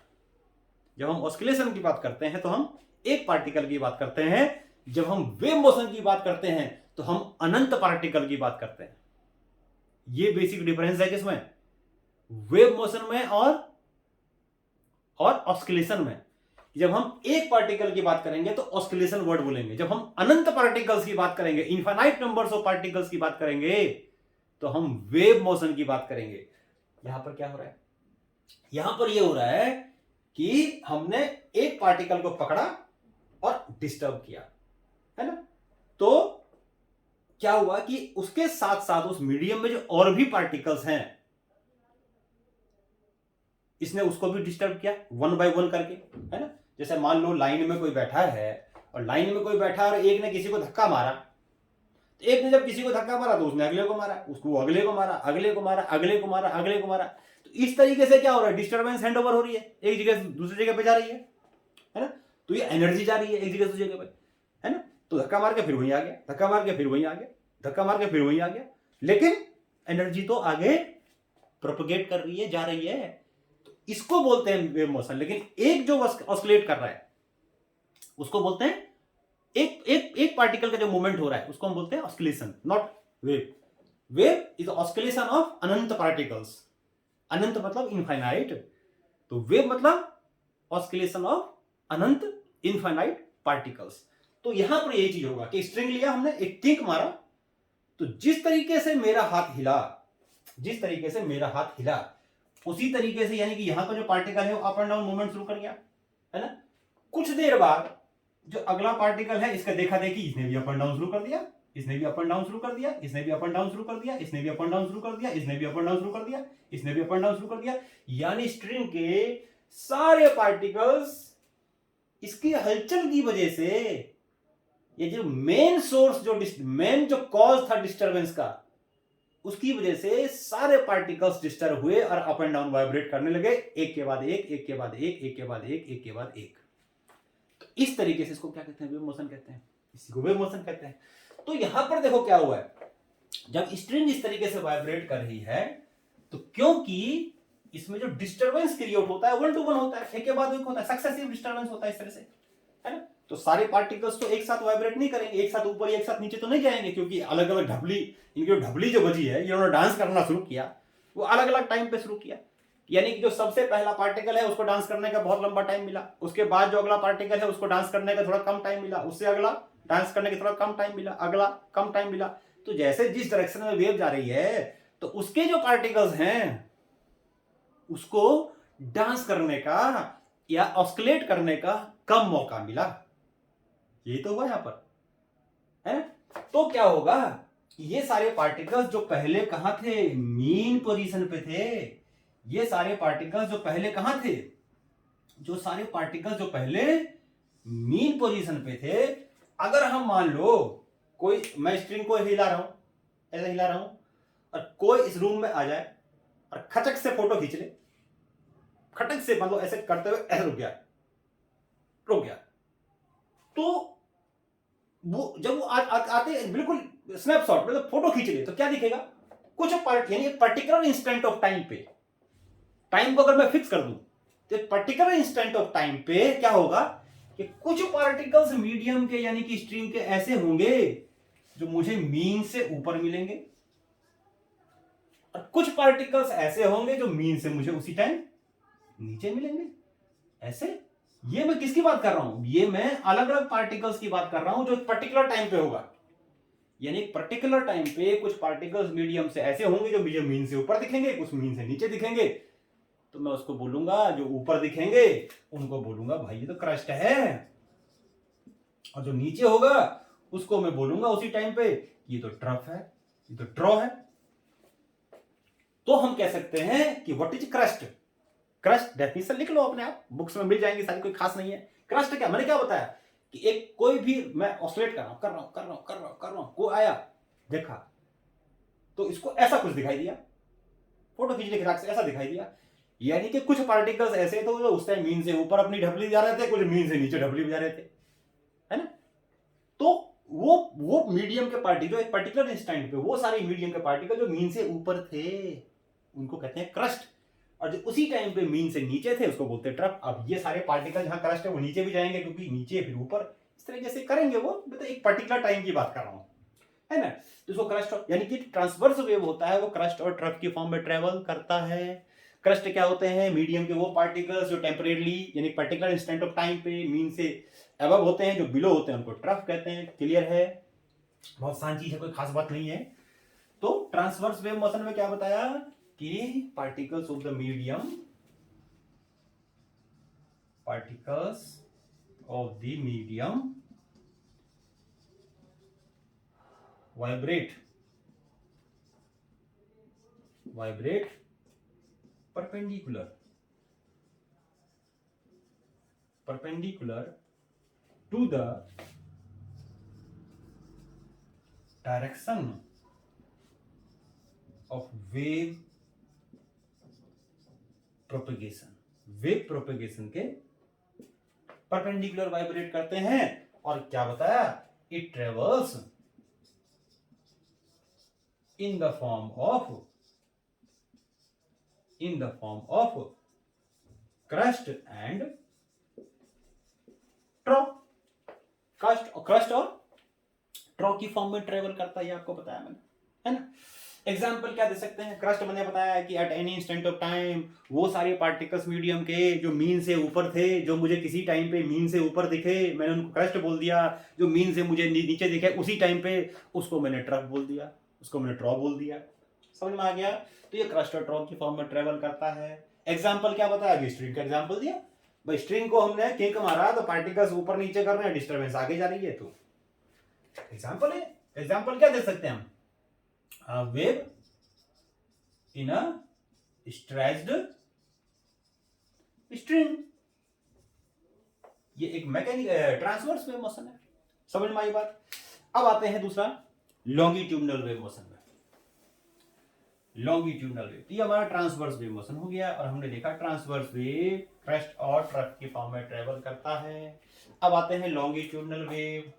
Speaker 1: जब हम ऑस्किलेशन की बात करते हैं तो हम एक पार्टिकल की बात करते हैं, जब हम वेव मोशन की बात करते हैं तो हम अनंत पार्टिकल की बात करते हैं। ये बेसिक डिफरेंस है किसमें, वेव मोशन में और ऑस्किलेशन में। जब हम एक पार्टिकल की बात करेंगे तो ऑस्किलेशन वर्ड बोलेंगे, जब हम अनंत पार्टिकल्स की बात करेंगे, इनफाइनाइट नंबर्स ऑफ पार्टिकल्स की बात करेंगे तो हम वेव मोशन की बात करेंगे। यहां पर क्या हो रहा है, यहां पर यह हो रहा है कि हमने एक पार्टिकल को पकड़ा और डिस्टर्ब किया, है ना। तो क्या हुआ कि उसके साथ साथ उस मीडियम में जो और भी पार्टिकल्स हैं, इसने उसको भी डिस्टर्ब किया वन बाय वन करके, है ना। जैसे मान लो लाइन में कोई बैठा है और लाइन में कोई बैठा है और एक ने किसी को धक्का मारा, तो एक ने जब किसी को धक्का मारा तो उसने अगले को मारा, उसको अगले को मारा, अगले को मारा, अगले को मारा, अगले को मारा। तो इस तरीके से क्या हो रहा है, डिस्टर्बेंस हैंड ओवर हो रही है, एक जगह से दूसरी जगह पे जा रही है ना। तो ये एनर्जी जा रही है एक जगह से दूसरी जगह पे, है ना। तो धक्का मार के फिर वहीं आ गया, धक्का मार के फिर वहीं आ गया, धक्का मार के फिर वहीं आ गया, लेकिन एनर्जी तो आगे प्रोपगेट कर रही है, जा रही है। तो इसको बोलते हैं वेव मोशन। लेकिन एक जो ऑस्किलेट कर रहा है उसको बोलते हैं, एक पार्टिकल का जो मूवमेंट हो रहा है उसको हम बोलते हैं oscillation, not wave. Wave is oscillation of अनंत पार्टिकल्स, अनंत मतलब इनफाइनाइट, तो वेव मतलब ऑस्किलेशन ऑफ अनंत इनफाइनाइट पार्टिकल्स। तो यहां पर यही चीज होगा कि स्ट्रिंग लिया हमने, एक किंक मारा, तो जिस तरीके से मेरा हाथ हिला, जिस तरीके से मेरा हाथ हिला उसी तरीके से, यानी कि यहां का जो पार्टिकल है वो अप एंड डाउन मूवमेंट शुरू कर गया, है ना। कुछ देर बाद जो अगला पार्टिकल है इसका देखा देखी, इसने भी अप एंड डाउन शुरू कर दिया, इसने भी अप एंड डाउन शुरू कर दिया, इसने भी अप एंड डाउन शुरू कर दिया, इसने भी अप एंड डाउन शुरू कर दिया, इसने भी अप एंड डाउन शुरू कर दिया, इसने भी अप एंड डाउन शुरू कर दिया। यानी स्ट्रिंग के सारे पार्टिकल्स इसकी हलचल की वजह से, ये जो मेन सोर्स, जो मेन जो कॉज था डिस्टरबेंस का, उसकी वजह से सारे पार्टिकल्स डिस्टर्ब हुए और अप एंड डाउन वाइब्रेट करने लगे, एक के बाद एक, एक के बाद एक, एक के बाद एक, एक के बाद एक। तो इस तरीके से इसको क्या कहते हैं, वेव मोशन कहते हैं, इसी को वेव मोशन कहते हैं। तो यहां पर देखो क्या हुआ है, जब स्ट्रिंग इस तरीके से वाइब्रेट कर रही है तो क्योंकि इसमें जो डिस्टरबेंस क्रिएट होता है 1 to 1 होता है, एक के बाद एक होता है, सक्सेसिव डिस्टरबेंस होता है इस तरह से, है ना। तो सारे पार्टिकल्स तो एक साथ वाइब्रेट नहीं करेंगे, एक साथ ऊपर एक साथ नीचे तो नहीं जाएंगे, क्योंकि अलग अलग ढबली, इनकी जो ढबली जो बजी है, इन्होंने डांस करना शुरू किया, वो अलग अलग टाइम पे शुरू किया। यानी कि जो सबसे पहला पार्टिकल है उसको डांस करने का बहुत लंबा टाइम मिला, उसके बाद जो अगला पार्टिकल है उसको डांस करने का थोड़ा कम टाइम मिला, उससे अगला डांस करने का थोड़ा कम टाइम मिला, अगला कम टाइम मिला। तो जैसे जिस डायरेक्शन में वेव जा रही है तो उसके जो पार्टिकल्स हैं उसको डांस करने का या ऑस्किलेट करने का कम मौका मिला। ये तो हुआ यहां पर, है। तो क्या होगा, ये सारे पार्टिकल्स जो पहले कहां थे, मीन पोजीशन पे थे, ये सारे पार्टिकल्स जो पहले कहां थे, जो सारे पार्टिकल्स जो पहले मीन पोजीशन पे थे, अगर हम मान लो कोई, मैं स्ट्रिंग को हिला रहा हूं, ऐसा हिला रहा हूं, और कोई इस रूम में आ जाए और खचक से फोटो खींच ले, खटक से मतलब ऐसे करते हुए ऐसे रुक गया, रुक गया, तो वो जब वो आते बिल्कुल स्नैपशॉट मतलब फोटो खींच ले तो क्या दिखेगा, कुछ पार्ट यानी एक पर्टिकुलर इंस्टेंट ऑफ टाइम पे, टाइम को अगर मैं फिक्स कर दूं तो एक पर्टिकुलर इंस्टेंट ऑफ टाइम पे क्या होगा कि कुछ पार्टिकल्स मीडियम के यानी कि स्ट्रिंग के ऐसे होंगे जो मुझे मीन से ऊपर मिलेंगे, और कुछ पार्टिकल्स ऐसे होंगे जो मीन से मुझे उसी टाइम नीचे मिलेंगे। ऐसे, ये मैं किसकी बात कर रहा हूं, ये मैं अलग अलग पार्टिकल्स की बात कर रहा हूं जो एक पर्टिकुलर टाइम पे होगा। यानी एक पर्टिकुलर टाइम पे कुछ पार्टिकल्स मीडियम से ऐसे होंगे जो मुझे मीन से ऊपर दिखेंगे, कुछ मीन से नीचे दिखेंगे, तो मैं उसको बोलूंगा, जो ऊपर दिखेंगे उनको बोलूंगा भाई ये तो क्रस्ट है, और जो नीचे होगा उसको मैं बोलूंगा उसी टाइम पे ये तो ट्रफ है, ये तो ड्रॉ है। तो हम कह सकते हैं कि what is crust. Crust definition लिख लो अपने आप, बुक्स में मिल जाएंगी सारी, कोई खास नहीं है। क्रस्ट क्या, मैंने क्या बताया कि एक कोई भी मैं ऑसिलेट कर रहा हूं, कोई आया देखा तो इसको ऐसा कुछ दिखाई दिया, फोटो खींचने के से ऐसा दिखाई दिया, यानी कि कुछ पार्टिकल्स ऐसे तो उस टाइम मीन से ऊपर अपनी ढपली जा रहे थे, कुछ मीन से नीचे ढपली जा रहे थे, है ना। तो वो मीडियम के पार्टिकल एक पर्टिकुलर इंस्टेंट पे वो सारे मीडियम के पार्टिकल जो मीन से ऊपर थे उनको कहते हैं क्रस्ट, और जो उसी टाइम पे मीन से नीचे थे उसको बोलते हैं ट्रफ। अब ये सारे पार्टिकल जहां क्रस्ट है वो नीचे भी जाएंगे क्योंकि नीचे फिर ऊपर, इस तरीके से करेंगे वो, मतलब एक पर्टिकुलर टाइम की बात कर रहा हूं, है ना। तो उसको क्रस्ट यानी कि ट्रांसवर्स वेव होता है, वो क्रस्ट और ट्रफ की फॉर्म में ट्रेवल करता है। क्रस्ट क्या होते हैं, मीडियम के वो पार्टिकल्स जो टेम्परेरी यानी पर्टिकुलर इंस्टेंट ऑफ टाइम पे मीन से अबव होते हैं, जो बिलो होते हैं उनको ट्रफ कहते हैं। क्लियर है, बहुत आसान चीज है, कोई खास बात नहीं है। तो ट्रांसवर्स वेव मोशन में क्या बताया कि particles of the medium, particles of the medium vibrate perpendicular to the direction of wave propagation, wave propagation के परपेंडिकुलर वाइब्रेट करते हैं। और क्या बताया, it travels in the form of crust and ट्रॉ। Crust और ट्रॉ की फॉर्म में ट्रेवल करता है, आपको बताया मैंने, है ना। एग्जाम्पल क्या दे सकते हैं, क्रस्ट मैंने बताया कि at any instant of time वो सारे पार्टिकल्स मीडियम के जो मीन से ऊपर थे, जो मुझे किसी टाइम पे मीन से ऊपर दिखे मैंने उनको क्रस्ट बोल दिया, जो मीन से मुझे नीचे दिखे उसी टाइम पे उसको मैंने ट्रफ बोल दिया, उसको मैंने ट्रॉ बोल दिया। समझ में आ गया। तो ये क्रस्ट और ट्रॉ की फॉर्म में ट्रेवल करता है। एग्जाम्पल क्या बताया, स्ट्रिंग का एग्जाम्पल दिया, भाई स्ट्रिंग को हमने किक मारा तो पार्टिकल्स ऊपर नीचे कर रहे हैं, डिस्टर्बेंस आगे जा रही है, तो एग्जाम्पल है। एग्जाम्पल क्या दे सकते हैं हम, wave in a stretched string, ये एक मैकेनिक ट्रांसवर्स वेव मोशन है। समझ में आई बात। अब आते हैं दूसरा लॉन्गिट्यूडनल वेव मोशन में। लॉन्गिट्यूडनल वेव, ये हमारा ट्रांसवर्स वेव मोशन हो गया, और हमने देखा ट्रांसवर्स वेव क्रस्ट और ट्रफ की फॉर्म में ट्रेवल करता है। अब आते हैं longitudinal wave.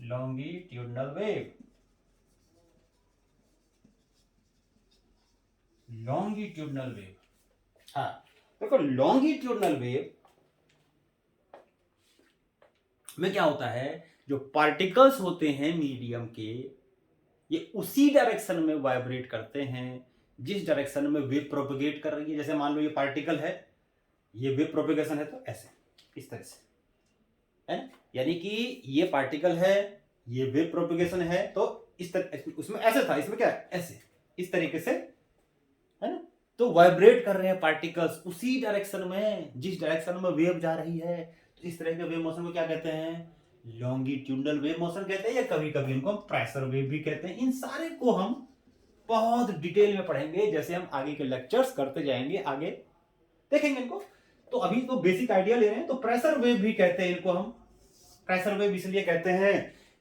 Speaker 1: Longitudinal wave, longitudinal wave. हाँ देखो लॉन्गिट्यूडनल वेव में क्या होता है, जो पार्टिकल्स होते हैं मीडियम के, ये उसी डायरेक्शन में वाइब्रेट करते हैं जिस डायरेक्शन में वेव प्रोपेगेट कर रही है। जैसे मान लो ये पार्टिकल है, ये वेव प्रोपेगेशन है, तो ऐसे इस तरह से है ना, यानी कि ये पार्टिकल है, ये वेव प्रोपेगेशन है, तो इस तरह, उसमें ऐसे था, इसमें क्या है, ऐसे इस तरीके से है ना, तो वाइब्रेट कर रहे हैं पार्टिकल्स उसी डायरेक्शन में जिस डायरेक्शन में वेव जा रही है। तो इस तरह के वेव मोशन को क्या कहते हैं, लॉन्गिट्यूडनल वेव मोशन कहते हैं, या कभी कभी इनको हम प्रेशर वेव भी कहते हैं। इन सारे को हम बहुत डिटेल में पढ़ेंगे, जैसे हम आगे के लेक्चर्स करते जाएंगे, आगे देखेंगे इनको। तो अभी तो बेसिक आइडिया ले रहे हैं। तो प्रेशर वेव भी कहते हैं इनको हम। प्रेशर वेव इसलिए कहते हैं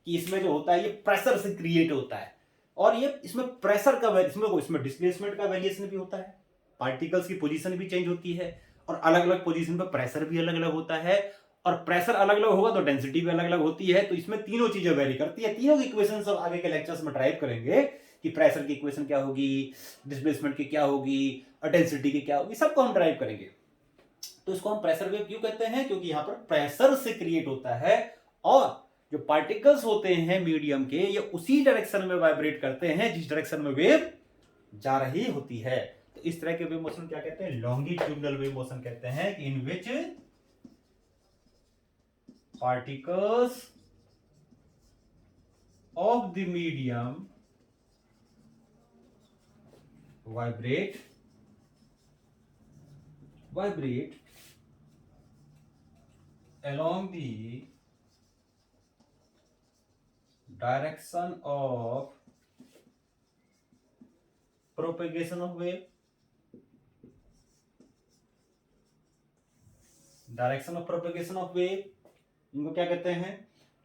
Speaker 1: कि इसमें जो होता है ये प्रेशर से क्रिएट होता है, और ये इसमें प्रेशर का इसमें डिस्प्लेसमेंट का वेरिएशन भी होता है, पार्टिकल्स की पोजीशन भी चेंज होती है, और अलग अलग पोजीशन पे प्रेशर भी अलग अलग होता है, और प्रेशर अलग अलग होगा तो डेंसिटी भी अलग अलग होती है। तो इसमें तीनों चीजें वेरी करती है। तीनों की इक्वेशन सब आगे के लेक्चर्स में ड्राइव करेंगे कि प्रेशर की इक्वेशन क्या होगी, डिस्प्लेसमेंट की क्या होगी, और डेंसिटी की क्या होगी, सबको हम ड्राइव करेंगे। तो इसको हम प्रेशर वेव क्यों कहते हैं, क्योंकि यहां पर प्रेशर से क्रिएट होता है, और जो पार्टिकल्स होते हैं मीडियम के, ये उसी डायरेक्शन में वाइब्रेट करते हैं जिस डायरेक्शन में वेव जा रही होती है। तो इस तरह के वेव मोशन क्या कहते हैं, लॉन्गिट्यूडनल वेव मोशन कहते हैं, in which particles of the medium vibrate along the direction of propagation of wave, direction of propagation of wave, इनको क्या कहते हैं,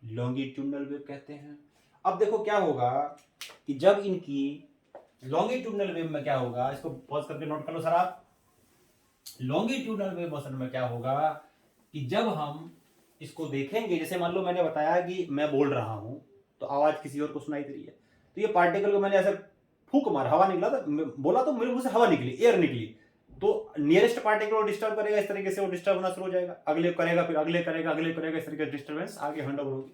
Speaker 1: लॉन्गिट्यूडनल वेव कहते हैं। अब देखो क्या होगा कि जब इनकी लॉन्गिट्यूडनल वेव में क्या होगा, इसको पॉज करके नोट कर लो सर आप। लॉन्गिट्यूडनल वेव मोशन में क्या होगा कि जब हम इसको देखेंगे, जैसे मान लो मैंने बताया कि मैं बोल रहा हूं तो आवाज किसी और को सुनाई दे रही है, तो ये पार्टिकल को मैंने ऐसे फूंक मार, हवा निकला था, बोला तो मेरे मुंह से हवा निकली, एयर निकली, तो नियरेस्ट पार्टिकल को डिस्टर्ब करेगा, इस तरीके से वो डिस्टर्ब होना शुरू हो जाएगा, अगले करेगा, फिर अगले करेगा, अगले करेगा, इस तरीके से डिस्टर्बेंस आगे हैंड ओवर होगी।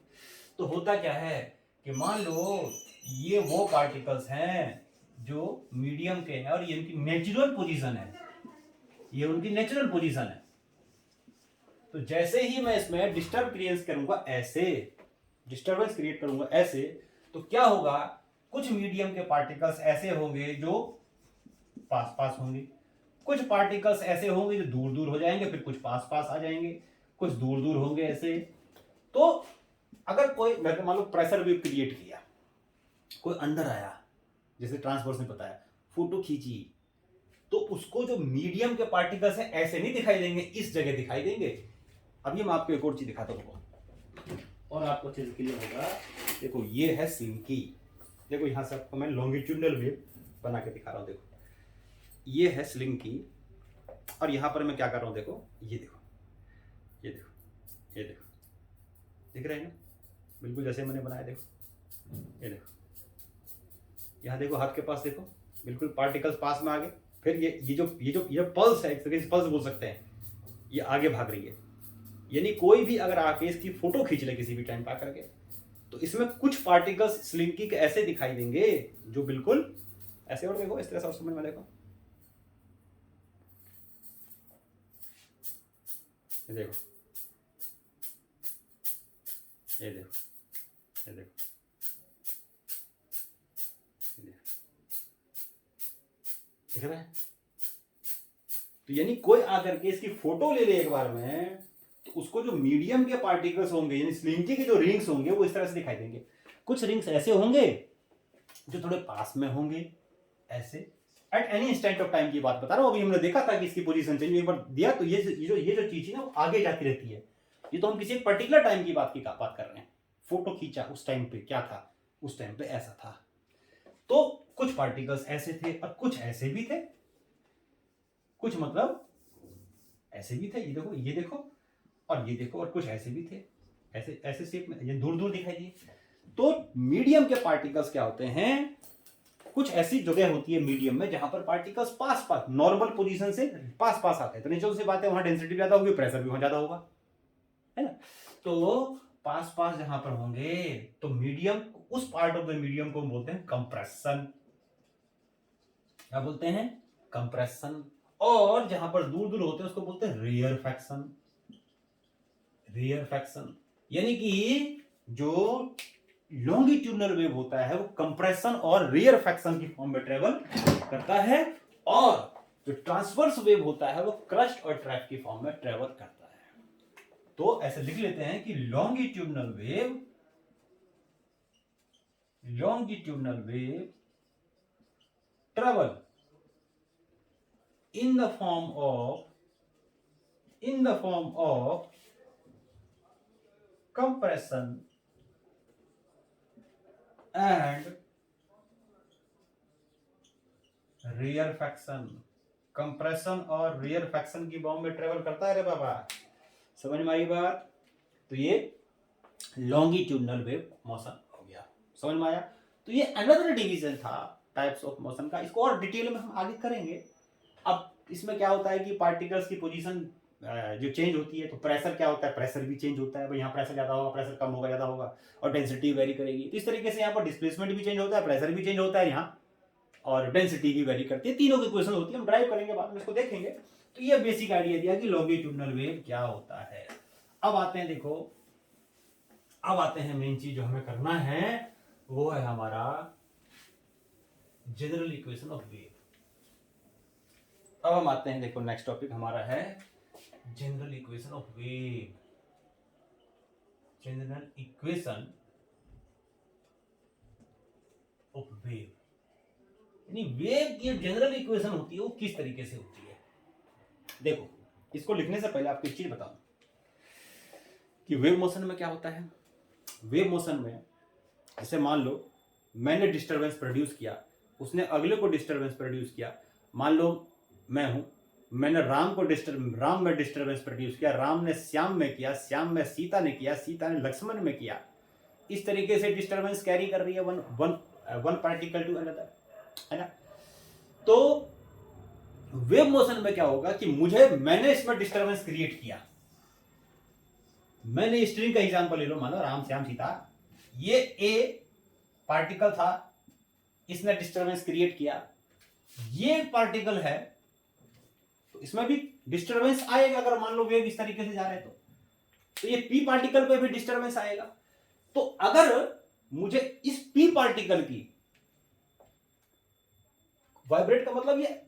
Speaker 1: तो होता क्या है कि मान लो ये वो पार्टिकल्स हैं जो मीडियम के हैं, और ये इनकी नेचुरल पोजीशन है, ये उनकी नेचुरल पोजीशन है। तो जैसे ही मैं इसमें डिस्टर्ब क्रिएट करूंगा, ऐसे डिस्टर्बेंस क्रिएट करूंगा ऐसे, तो क्या होगा, कुछ मीडियम के पार्टिकल्स ऐसे होंगे जो पास पास होंगे, कुछ पार्टिकल्स ऐसे होंगे जो दूर दूर हो जाएंगे, फिर कुछ पास पास आ जाएंगे, कुछ दूर दूर होंगे ऐसे। तो अगर कोई मान लो प्रेशर वेव क्रिएट किया, कोई अंदर आया, जैसे ट्रांसवर्स ने बताया, फोटो खींची, तो उसको जो मीडियम के पार्टिकल्स हैं ऐसे नहीं दिखाई देंगे, इस जगह दिखाई देंगे। अभी मैं आपको एक और चीज दिखाता हूँ और आपको चीज क्लियर होगा। देखो ये है स्लिंकी, देखो यहां से आपको मैं लॉन्गिट्यूडनल वेव बना के दिखा रहा हूं। देखो ये है स्लिंकी, और यहां पर मैं क्या कर रहा हूं, देखो ये देखो, ये देखो, ये देखो, दिख रहे हैं ना, बिल्कुल जैसे मैंने बनाया। देखो ये देखो, यहाँ देखो हाथ के पास देखो, बिल्कुल पार्टिकल्स पास में आ गए। फिर ये पल्स है, एक तरीके से पल्स बोल सकते हैं, ये आगे भाग रही है। यानी कोई भी अगर आके इसकी फोटो खींच ले किसी भी टाइम पे आकर के, तो इसमें कुछ पार्टिकल्स स्लिंकी के ऐसे दिखाई देंगे जो बिल्कुल ऐसे, और देखो इस तरह से, और समझ में देखो, ये देखो, ये देखो, ये देखो, दिख रहा है। तो यानी कोई आकर के इसकी फोटो ले ले एक बार में, तो उसको जो मीडियम के पार्टिकल्स होंगे, यानी स्लिंकी के जो रिंग्स होंगे, वो इस तरह से दिखाई देंगे। कुछ रिंग्स ऐसे होंगे जो थोड़े पास में होंगे, ऐसे at any instant of time की बात बता रहा हूं। अभी हमने देखा था कि इसकी पोजीशन चेंज एक बार दिया, तो ये जो चीज है ना, वो आगे जाती रहती है। ये तो हम किसी पर्टिकुलर टाइम की बात कर रहे हैं। फोटो खींचा उस टाइम पे क्या था, उस टाइम पे ऐसा था। तो कुछ पार्टिकल्स ऐसे थे और कुछ ऐसे भी थे, कुछ मतलब ऐसे भी थे, ये देखो, ये देखो, और ये देखो, और कुछ ऐसे भी थे, ऐसे ऐसे शेप में, ये दूर दूर दिखाई दिए। तो मीडियम के पार्टिकल्स क्या होते हैं, कुछ ऐसी जगह होती है मीडियम में जहां पर पार्टिकल्स पास पास नॉर्मल पोजीशन से पास पास आते हैं, तो नेचुरल सी बात है वहां डेंसिटी ज्यादा होगी, प्रेशर भी वहां ज्यादा होगा, है ना। तो पास पास जहां पर होंगे तो मीडियम, उस पार्ट ऑफ द मीडियम को हम बोलते हैं कंप्रेशन। क्या बोलते हैं, कंप्रेशन। और जहां पर दूर दूर होते हैं उसको बोलते हैं रेयरफैक्शन। रेयरफैक्शन यानी कि जो लॉन्गिट्यूडनल वेव होता है वो कंप्रेशन और रेयरफैक्शन की फॉर्म में ट्रेवल करता है, और जो ट्रांसवर्स वेव होता है वो क्रस्ट और ट्रैप की फॉर्म में ट्रेवल करता है। तो ऐसे लिख लेते हैं कि longitudinal wave travel in the form of compression and rarefaction. Compression और रेयरफैक्शन की फॉर्म में ट्रेवल करता है रे बाबा, समझ में आई बात। तो ये लॉन्गिट्यूडनल वेव मोशन हो गया, समझ में आया। तो ये अनदर डिवीजन था टाइप्स ऑफ मोशन का, इसको और डिटेल में हम आगे करेंगे। अब इसमें क्या होता है कि पार्टिकल्स की पोजीशन जो चेंज होती है तो प्रेशर क्या होता है, प्रेशर भी चेंज होता है, भाई यहाँ प्रेशर ज्यादा होगा, प्रेशर कम होगा, ज्यादा होगा, और डेंसिटी वेरी करेगी। तो इस तरीके से यहाँ पर डिस्प्लेसमेंट भी चेंज होता है, प्रेशर भी चेंज होता है यहाँ, और डेंसिटी भी वेरी करती है। तीनों की इक्वेशन होती है, हम ड्राइव करेंगे बाद में, इसको देखेंगे। तो ये बेसिक आइडिया दिया कि लॉन्गिट्यूडनल वेव क्या होता है। अब आते हैं, देखो अब आते हैं मेन चीज जो हमें करना है, वो है हमारा जनरल इक्वेशन ऑफ वेव। अब हम आते हैं, देखो नेक्स्ट टॉपिक हमारा है general equation of wave. General equation of wave यानी वेव की जनरल इक्वेशन होती है वो किस तरीके से होती है। देखो, इसको लिखने से पहले आपको एक चीज बताऊं कि वेव मोशन में क्या होता है। वेव मोशन में जैसे मान लो मैंने डिस्टरबेंस प्रोड्यूस किया, उसने अगले को डिस्टरबेंस प्रोड्यूस किया। मान लो मैं हूं, मैंने राम में डिस्टरबेंस प्रोड्यूस किया, राम ने श्याम में किया, श्याम में सीता ने किया, सीता ने लक्ष्मण में किया। इस तरीके से डिस्टरबेंस कैरी कर रही है वन पार्टिकल टू अनदर, है ना। तो वेव मोशन में क्या होगा कि मैंने इसमें डिस्टरबेंस क्रिएट किया। मैंने स्ट्रिंग का एग्जांपल ले लो, मान लो राम श्याम सीता, ये ए पार्टिकल था, इसने डिस्टरबेंस क्रिएट किया। ये पार्टिकल है तो इसमें भी डिस्टरबेंस आएगा, अगर मान लो वेव इस तरीके से जा रहे हैं तो ये पी पार्टिकल पे भी डिस्टरबेंस आएगा। तो अगर मुझे इस पी पार्टिकल की वाइब्रेट का मतलब ये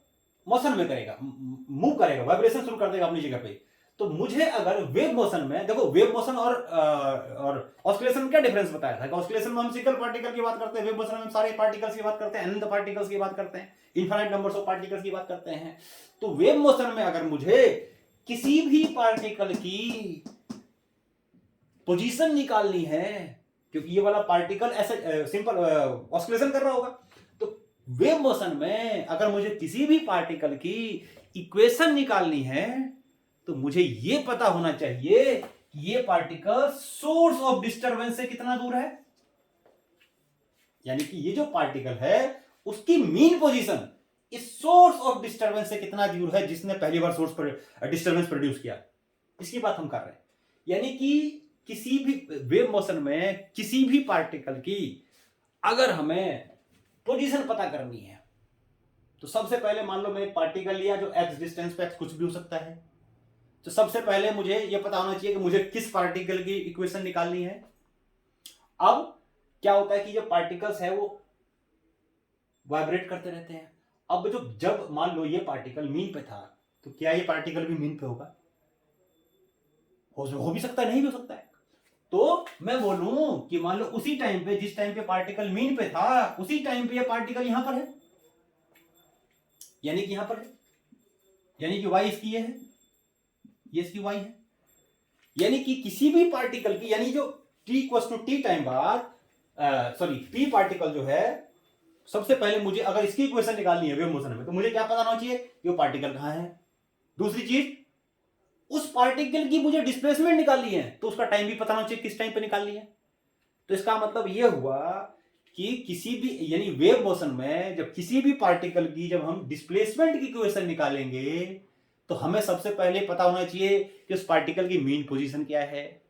Speaker 1: मोशन में करेगा, मूव करेगा, वाइब्रेशन शुरू कर देगा अपनी जगह पे। तो मुझे अगर वेव मोशन में, देखो वेव मोशन और ऑस्किलेशन में क्या डिफरेंस बताया था कि ऑस्किलेशन में हम सिंगल पार्टिकल की बात करते हैं, वेव मोशन में हम सारे पार्टिकल्स की बात करते हैं, अनंत पार्टिकल्स की बात करते हैं, इनफाइनाइट नंबर्स ऑफ पार्टिकल्स की बात करते हैं। तो वेव मोशन में अगर मुझे किसी भी पार्टिकल की पोजीशन निकालनी है, क्योंकि ये वाला पार्टिकल ऐसे सिंपल ऑस्किलेशन कर रहा होगा, तो वेव मोशन में अगर मुझे किसी भी पार्टिकल की इक्वेशन निकालनी है तो मुझे ये पता होना चाहिए कि ये पार्टिकल सोर्स ऑफ डिस्टरबेंस से कितना दूर है। यानी कि ये जो पार्टिकल है उसकी मीन पोजीशन इस सोर्स ऑफ डिस्टरबेंस से कितना दूर है जिसने पहली बार सोर्स पर डिस्टरबेंस प्रोड्यूस किया, इसकी बात हम कर रहे हैं। यानी कि किसी भी वेव मोशन में किसी भी पार्टिकल की अगर हमें पोजीशन पता करनी है तो सबसे पहले मान लो मैं एक पार्टिकल लिया जो एक्स डिस्टेंस पे कुछ भी हो सकता है, तो सबसे पहले मुझे यह पता होना चाहिए कि मुझे किस पार्टिकल की इक्वेशन निकालनी है। अब क्या होता है कि जो पार्टिकल्स है वो वाइब्रेट करते रहते हैं। अब जब मान लो ये पार्टिकल मीन पे था तो क्या ये पार्टिकल भी मीन पे होगा? हो भी सकता है, नहीं भी हो सकता है। तो मैं बोलूं कि मान लो उसी टाइम पे, जिस टाइम पे पार्टिकल मीन पे था, उसी टाइम पे ये पार्टिकल यहां पर है, यानी कि यहां पर है, यानी कि वाई इसकी ये है, ये इसकी वाई है। यानी कि किसी भी पार्टिकल की, यानी जो t टाइम बाद पी पार्टिकल जो है, सबसे पहले मुझे अगर इसकी इक्वेशन निकालनी है वेव मोशन में तो मुझे क्या पता होना चाहिए कि वो पार्टिकल कहां है। दूसरी चीज, उस पार्टिकल की मुझे डिस्प्लेसमेंट निकालनी है तो उसका टाइम भी पता होना चाहिए किस टाइम पे निकालनी है। तो इसका मतलब ये हुआ कि किसी भी यानी वेव मोशन में जब किसी भी पार्टिकल की जब हम डिस्प्लेसमेंट की इक्वेशन निकालेंगे तो हमें सबसे पहले पता होना चाहिए कि उस पार्टिकल की मीन पोजीशन क्या है।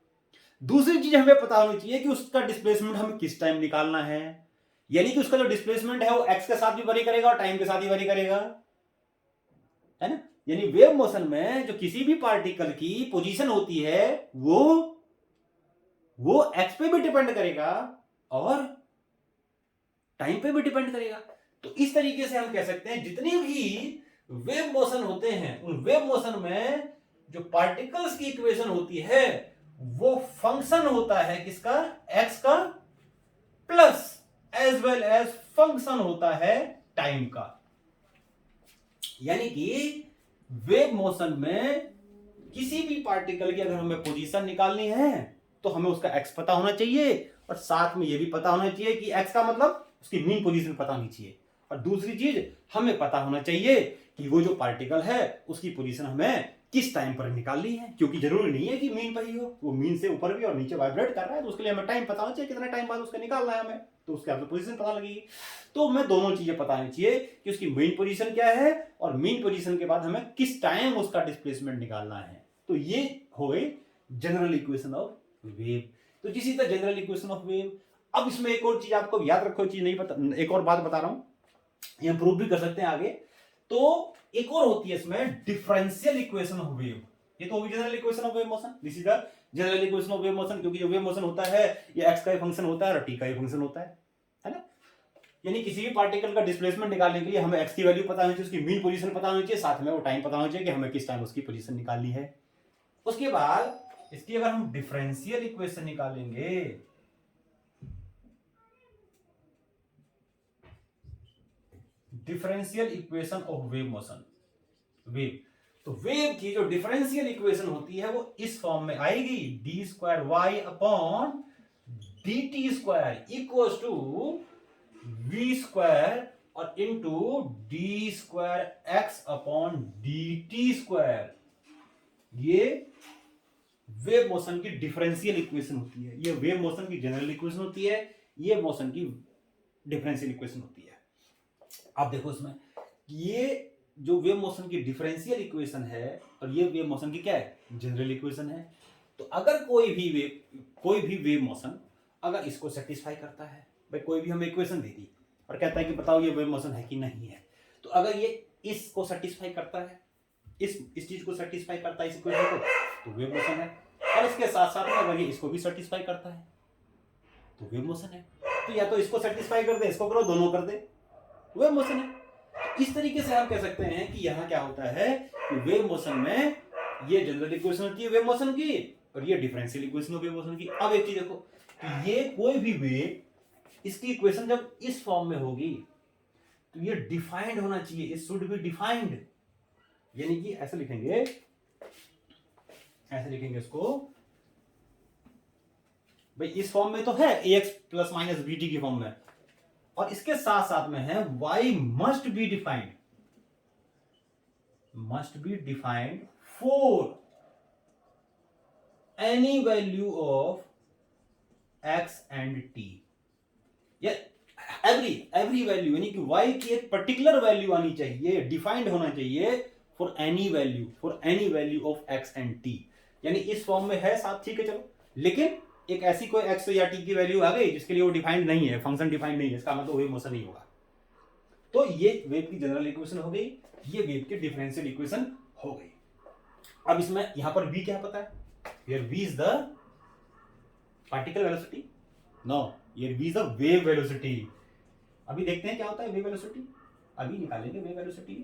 Speaker 1: दूसरी चीज हमें पता होनी चाहिए कि उसका डिस्प्लेसमेंट हमें किस टाइम निकालना है, यानी कि उसका जो डिस्प्लेसमेंट है वो एक्स के साथ भी वरी करेगा और टाइम के साथ ही वरी करेगा, है ना। यानी वेव मोशन में जो किसी भी पार्टिकल की पोजीशन होती है वो एक्स पे भी डिपेंड करेगा और टाइम पे भी डिपेंड करेगा। तो इस तरीके से हम कह सकते हैं जितनी भी वेव मोशन होते हैं उन वेव मोशन में जो पार्टिकल्स की इक्वेशन होती है वो फंक्शन होता है किसका, एक्स का, plus as well as function होता है टाइम का। यानी कि वेव मोशन में किसी भी पार्टिकल की अगर हमें पोजीशन निकालनी है तो हमें उसका एक्स पता होना चाहिए और साथ में यह भी पता होना चाहिए कि एक्स का मतलब उसकी मीन पोजीशन पता होनी चाहिए। और दूसरी चीज हमें पता होना चाहिए कि वो जो पार्टिकल है उसकी पोजीशन हमें किस टाइम पर निकालनी है, क्योंकि जरूरी नहीं है कि मीन पर ही हो, वो मीन से ऊपर भी और नीचे वाइब्रेट कर रहा है, तो उसके लिए हमें टाइम पता होना चाहिए कितना टाइम बाद उसका निकालना है हमें, तो उसके आपको पोजीशन पता लगेगी। तो हमें दोनों चीजें पता होनी चाहिए कि उसकी मेन पोजीशन क्या है और मेन पोजीशन के बाद हमें किस टाइम उसका डिस्प्लेसमेंट निकालना है। तो ये हो गई जनरल इक्वेशन ऑफ वेव। तो जिस तरह जनरल इक्वेशन ऑफ वेव। अब इसमें एक और चीज आपको याद रखो, चीज नहीं पता, एक और बात बता रहा हूं, ये प्रूव भी कर सकते हैं आगे। तो एक और होती है इसमें डिफरेंशियल इक्वेशन ऑफ वेव। ये तो होगी general equation of wave motion, this is the general equation of wave motion, क्योंकि जो वेव मोशन होता है ये एक्स का ही फंक्शन होता है और टी का ही फंक्शन होता है ना। यानी किसी भी पार्टिकल का डिस्प्लेसमेंट निकालने के लिए हमें एक्स की वैल्यू पता होनी चाहिए, उसकी मीन पोजीशन पता होनी चाहिए, साथ में वो टाइम पता होना चाहिए कि हमें किस टाइम उसकी पोजीशन निकालनी है। उसके बाद इसकी अगर हम डिफरेंशियल इक्वेशन निकालेंगे, differential equation of wave motion, wave, तो वेव की जो डिफरेंशियल इक्वेशन होती है वो इस फॉर्म में आएगी, d square y upon d t square equal to v square और into d square x upon d t square. ये वेव मोशन की डिफरेंशियल इक्वेशन होती है, ये वेव मोशन की जनरल इक्वेशन होती है, ये मोशन की डिफरेंशियल इक्वेशन होती है। आप देखो इसमें ये जो वेव मोशन की डिफरेंशियल इक्वेशन है और ये वेव मोशन की क्या है, जनरल इक्वेशन है। तो अगर कोई भी वेव मोशन अगर इसको सेटिस्फाई करता है, भाई कोई भी हमें इक्वेशन दे दी और कहता है कि बताओ ये वेव मोशन है कि नहीं है, तो अगर ये इसको सेटिस्फाई करता है, इस चीज को सेटिस्फाई करता है इस इक्वेशन को, तो वेव मोशन है। और इसके साथ साथ में अगर ये इसको भी सेटिस्फाई करता है तो वेव मोशन है। तो या तो इसको सेटिस्फाई कर दे, इसको करो, दोनों कर दे, वेव मोशन है। तो इस तरीके से हम कह सकते हैं कि यहां क्या होता है कि वेव मोशन में ये जनरल इक्वेशन होती है वेव मोशन की और ये डिफरेंशियल इक्वेशन है वेव मोशन की। अब एक चीज देखो कि ये कोई भी वेव इसकी इक्वेशन जब इस फॉर्म में होगी तो ये डिफाइंड होना चाहिए, इट शुड बी डिफाइंड, यानी कि ऐसे लिखेंगे इसको, भाई इस फॉर्म में तो है ax प्लस माइनस bt की फॉर्म में, और इसके साथ साथ में है y must be defined for any value of x and t, या एवरी वैल्यू, यानी कि y की एक पर्टिकुलर वैल्यू आनी चाहिए, डिफाइंड होना चाहिए for any value of x and t। यानी इस फॉर्म में है साथ, ठीक है चलो, लेकिन एक ऐसी कोई x या t की वैल्यू आ गई जिसके लिए वो डिफाइंड नहीं है, फंक्शन डिफाइंड नहीं है, इसका मतलब वेव मोशन नहीं होगा। तो ये वेव की जनरल इक्वेशन हो गई, ये वेव की डिफरेंशियल इक्वेशन हो गई। अब इसमें यहां पर v क्या पता है, here v is the particle velocity, no here v is the wave velocity. अभी देखते हैं क्या होता है वेव वेलोसिटी, अभी निकालेंगे wave velocity.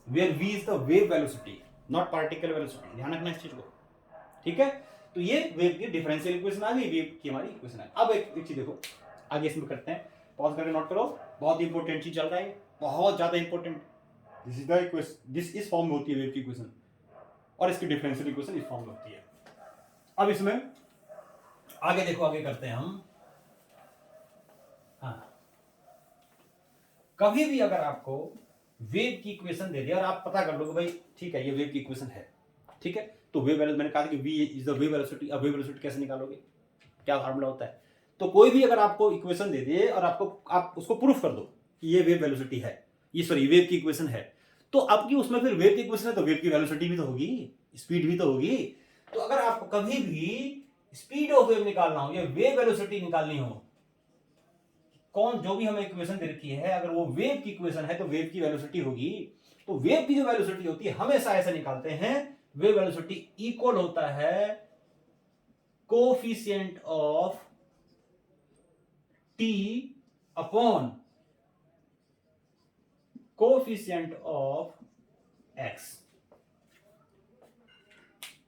Speaker 1: Where v is the wave velocity not particle velocity, ध्यान रखना इस चीज को, ठीक है। तो ये वेव की डिफरेंशियल इक्वेशन आ गई, वेव की हमारी इक्वेशन है। अब एक चीज देखो आगे इसमें करते हैं, पॉज करके नोट करो, बहुत इंपॉर्टेंट चीज चल रहा है, बहुत ज्यादा important. This is the equation, this इस फॉर्म में होती है वेव की इक्वेशन और इसकी डिफरेंशियल इक्वेशन इस फॉर्म में होती है। अब इसमें आगे देखो, आगे करते हैं हम। हाँ, कभी भी अगर आपको वेव की इक्वेशन दे दिया और आप पता कर लो कि भाई ठीक है ये वेव की इक्वेशन है, ठीक है, तो वेव वेलोसिटी, मैंने कहा कि v is the wave velocity. अब वेव वेलोसिटी कैसे निकालोगे,
Speaker 2: क्या फार्मूला होता है। तो कोई भी अगर आपको इक्वेशन दे दे और आप उसको प्रूफ कर दो कि ये वेव वेलोसिटी है, ये सॉरी वेव की इक्वेशन है, तो आपकी उसमें फिर वेव की इक्वेशन है तो वेव की वेलोसिटी भी तो होगी, स्पीड भी तो होगी। तो अगर आपको कभी भी स्पीड ऑफ वेव निकालना हो या वेव वेलोसिटी निकालनी हो, कौन जो भी हमें इक्वेशन दे रखी है, अगर वो वेव की इक्वेशन है तो वेव की वेलोसिटी होगी। तो वेव की जो वेलोसिटी होती है हमेशा ऐसे निकालते हैं, वेव वेलोसिटी इक्वल होता है coefficient of T upon coefficient of x.